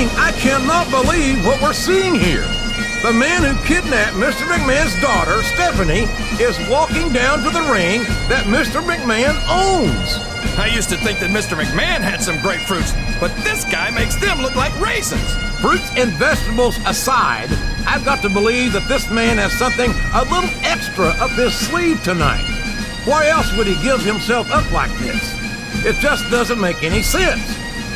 I cannot believe what we're seeing here. The man who kidnapped Mr. McMahon's daughter, Stephanie, is walking down to the ring that Mr. McMahon owns. I used to think that Mr. McMahon had some grapefruits, but this guy makes them look like raisins. Fruits and vegetables aside, I've got to believe that this man has something a little extra up his sleeve tonight. Why else would he give himself up like this? It just doesn't make any sense.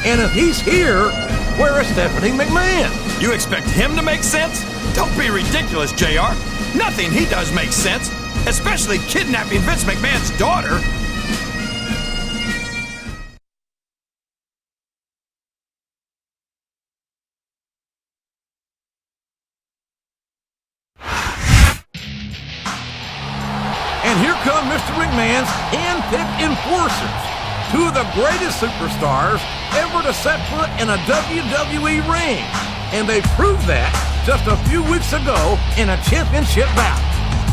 And if he's here, where is Stephanie McMahon? You expect him to make sense? Don't be ridiculous, JR. Nothing he does makes sense, especially kidnapping Vince McMahon's daughter. And here come Mr. McMahon's hand-picked enforcers. Two of the greatest superstars ever to set foot in a WWE ring. And they proved that just a few weeks ago in a championship bout.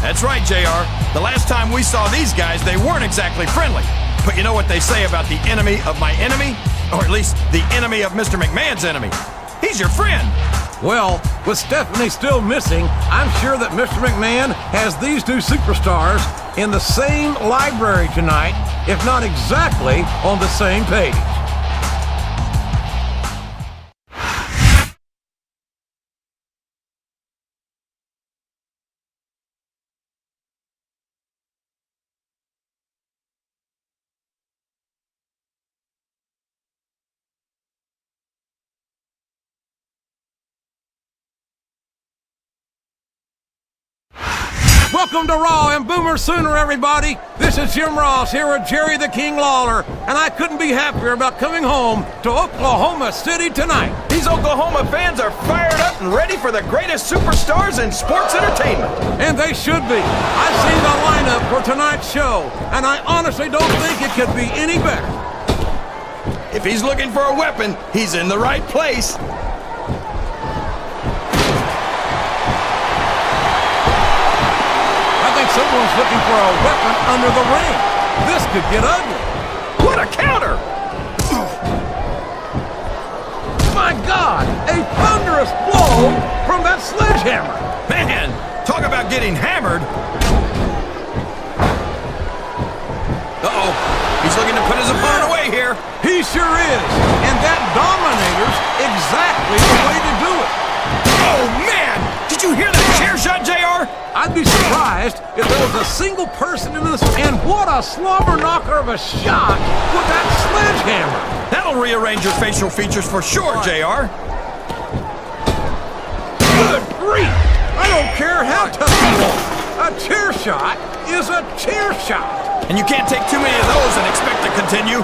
That's right, JR. The last time we saw these guys, they weren't exactly friendly. But you know what they say about the enemy of my enemy? Or at least the enemy of Mr. McMahon's enemy. He's your friend. Well, with Stephanie still missing, I'm sure that Mr. McMahon has these two superstars in the same library tonight, if not exactly on the same page. Welcome to Raw and Boomer Sooner, everybody. This is Jim Ross here with Jerry the King Lawler, and I couldn't be happier about coming home to Oklahoma City tonight. These Oklahoma fans are fired up and ready for the greatest superstars in sports entertainment. And they should be. I've seen the lineup for tonight's show, and I honestly don't think it could be any better. If he's looking for a weapon, he's in the right place. Someone's looking for a weapon under the ring. This could get ugly. What a counter! My God, a thunderous blow from that sledgehammer. Man, talk about getting hammered. Uh-oh, he's looking to put his opponent away here. He sure is, and that Dominator's exactly the way to do it. Oh, man! Did you hear that chair shot, JR? I'd be surprised if there was a single person in this. And what a slobber knocker of a shot with that sledgehammer. That'll rearrange your facial features for sure, JR. Good grief! I don't care how tough you are. A chair shot is a chair shot. And you can't take too many of those and expect to continue.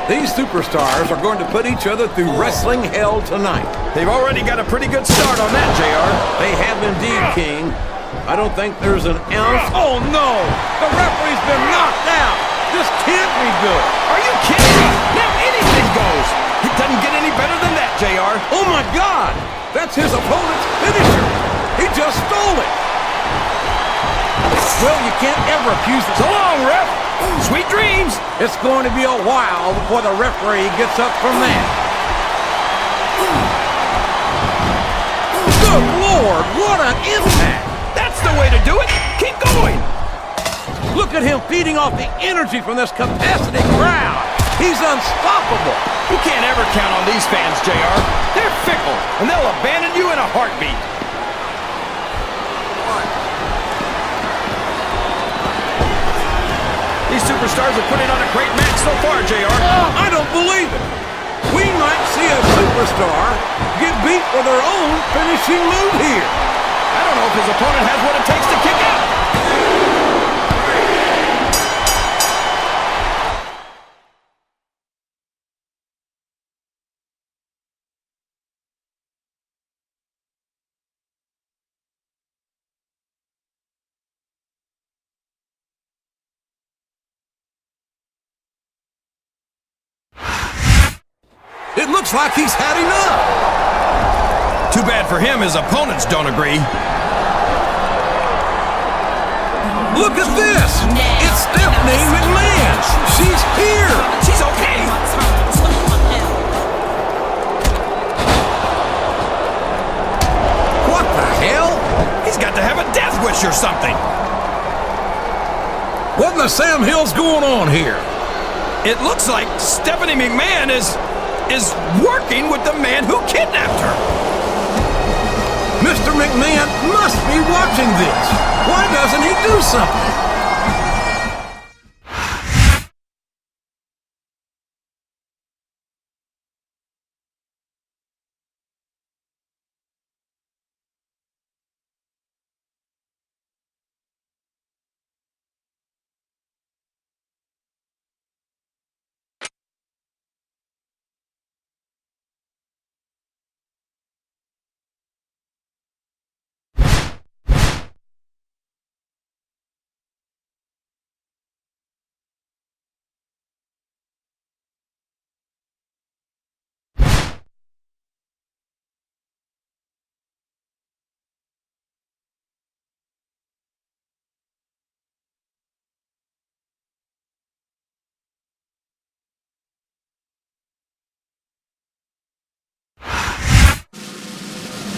These superstars are going to put each other through wrestling hell tonight. They've already got a pretty good start on that, JR. They have indeed, King. I don't think there's an ounce. Oh, no! The referee's been knocked out! This can't be good! Are you kidding me? Now anything goes! It doesn't get any better than that, JR. Oh, my God! That's his opponent's finisher! He just stole it! Well, you can't ever accuse the... So long, ref! Sweet dreams! It's going to be a while before the referee gets up from that. Good Lord, what an impact! That's the way to do it! Keep going! Look at at him feeding off the energy from this capacity crowd. He's unstoppable. You can't ever count on these fans, JR. They're fickle, and they'll abandon you in a heartbeat. These superstars are putting on a great match so far, JR. I don't believe it. We might see a superstar get beat for their own finishing move here. I don't know if his opponent has what it takes to kick out. It looks like he's had enough. Too bad for him, his opponents don't agree. Look at this. It's Stephanie McMahon. She's here. She's okay. What the hell? He's got to have a death wish or something. What in the Sam Hill's going on here? It looks like Stephanie McMahon is working with the man who kidnapped her. Mr. McMahon must be watching this. Why doesn't he do something?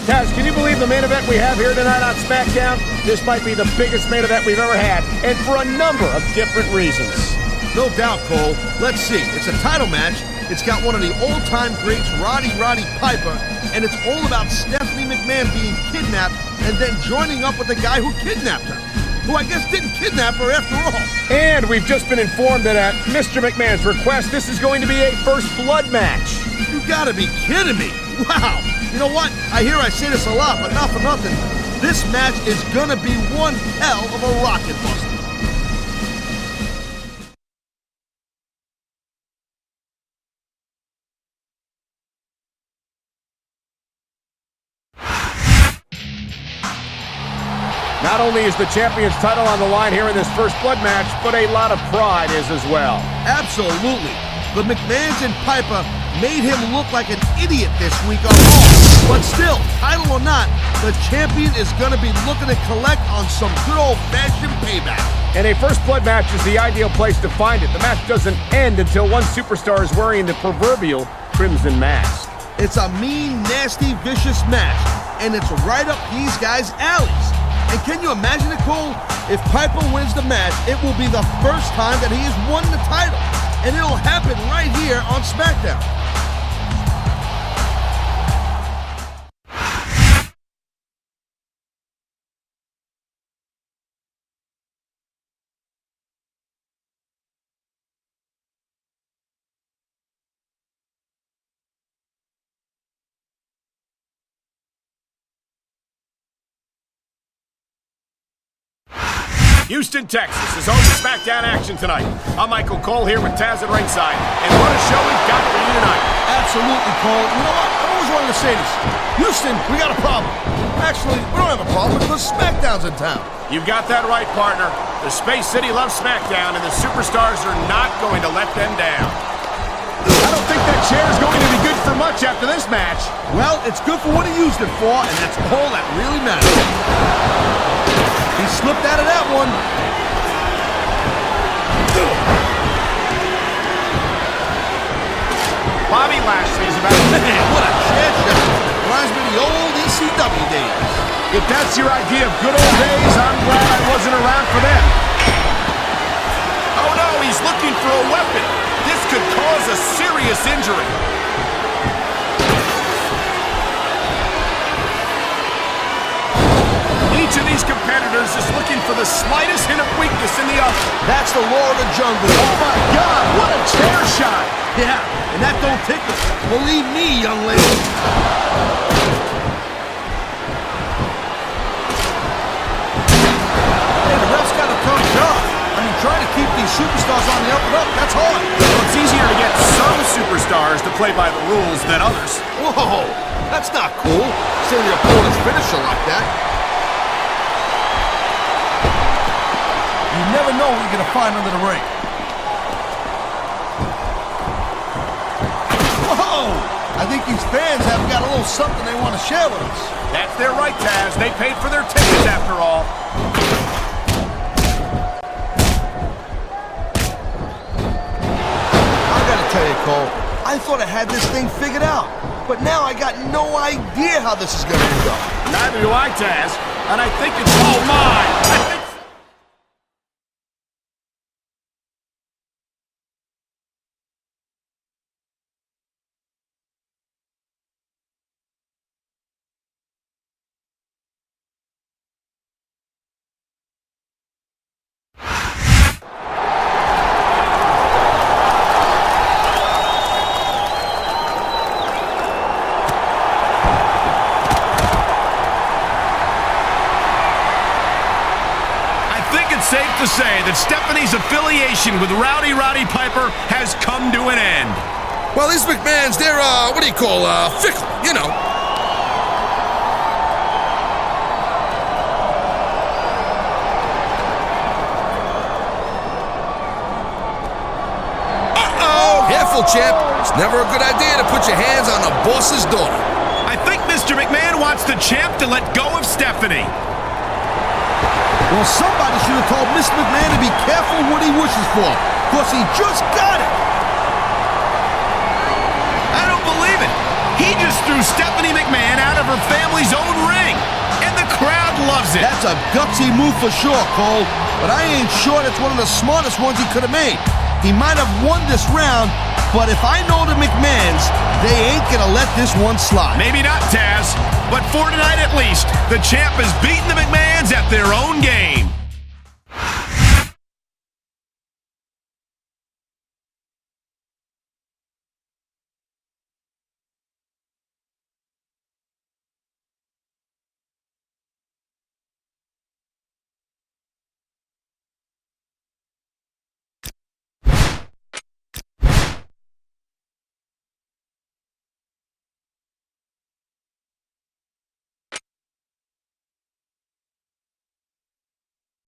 Taz, can you believe the main event we have here tonight on Smackdown? This might be the biggest main event we've ever had, and for a number of different reasons. No doubt, Cole. Let's see. It's a title match. It's got one of the all-time greats, Roddy Piper, and it's all about Stephanie McMahon being kidnapped and then joining up with the guy who kidnapped her, who I guess didn't kidnap her after all. And we've just been informed that at Mr. McMahon's request, this is going to be a first blood match. You gotta be kidding me. Wow. You know what? I say this a lot, but not for nothing. This match is gonna be one hell of a rocket buster. Not only is the champion's title on the line here in this first blood match, but a lot of pride is as well. Absolutely. The McMahons and Piper made him look like an idiot this week on Raw. But still, title or not, the champion is going to be looking to collect on some good old-fashioned payback. And a first blood match is the ideal place to find it. The match doesn't end until one superstar is wearing the proverbial crimson mask. It's a mean, nasty, vicious match, and it's right up these guys' alleys. And can you imagine it, Cole? If Piper wins the match, it will be the first time that he has won the title. And it'll happen right here on Smackdown. Houston, Texas is home to Smackdown action tonight. I'm Michael Cole here with Taz at ringside, and what a show we've got for you tonight. Absolutely, Cole. You know what? I always wanted to say this. Houston, we got a problem. Actually, we don't have a problem because Smackdown's in town. You've got that right, partner. The Space City loves Smackdown, and the superstars are not going to let them down. I don't think that chair is going to be good for much after this match. Well, it's good for what he used it for, and that's all that really matters. He slipped out of that one. Bobby Lashley is about Man, what a chair shot. Reminds me of the old ECW days. If that's your idea of good old days, I'm glad I wasn't around for them. Oh no, he's looking for a weapon. This could cause a serious injury. Each of these competitors is looking for the slightest hint of weakness in the other. That's the law of the jungle. Oh my God, what a chair shot! Yeah, and that don't tickle. Believe me, young lady. Hey, the ref's got a tough job. I mean, trying to keep these superstars on the up and up, that's hard. Well, it's easier to get some superstars to play by the rules than others. Whoa, that's not cool. Seeing your opponent's finisher like that. You never know what you're going to find under the ring. Whoa! I think these fans have got a little something they want to share with us. That's their right, Taz. They paid for their tickets after all. I gotta tell you, Cole, I thought I had this thing figured out. But now I got no idea how this is gonna end up. Neither do I, Taz. And I think it's all mine. Safe to say that Stephanie's affiliation with Rowdy Roddy Piper has come to an end. Well, these McMahons, they're, what do you call, fickle, you know. Uh-oh! Careful, champ. It's never a good idea to put your hands on the boss's daughter. I think Mr. McMahon wants the champ to let go of Stephanie. Well, somebody should have told Mr. McMahon to be careful what he wishes for, because he just got it. I don't believe it. He just threw Stephanie McMahon out of her family's own ring, and the crowd loves it. That's a gutsy move for sure, Cole, but I ain't sure that's one of the smartest ones he could have made. He might have won this round, but if I know the McMahons, they ain't gonna let this one slide. Maybe not, Taz, but for tonight at least, the champ has beaten the McMahons at their own game.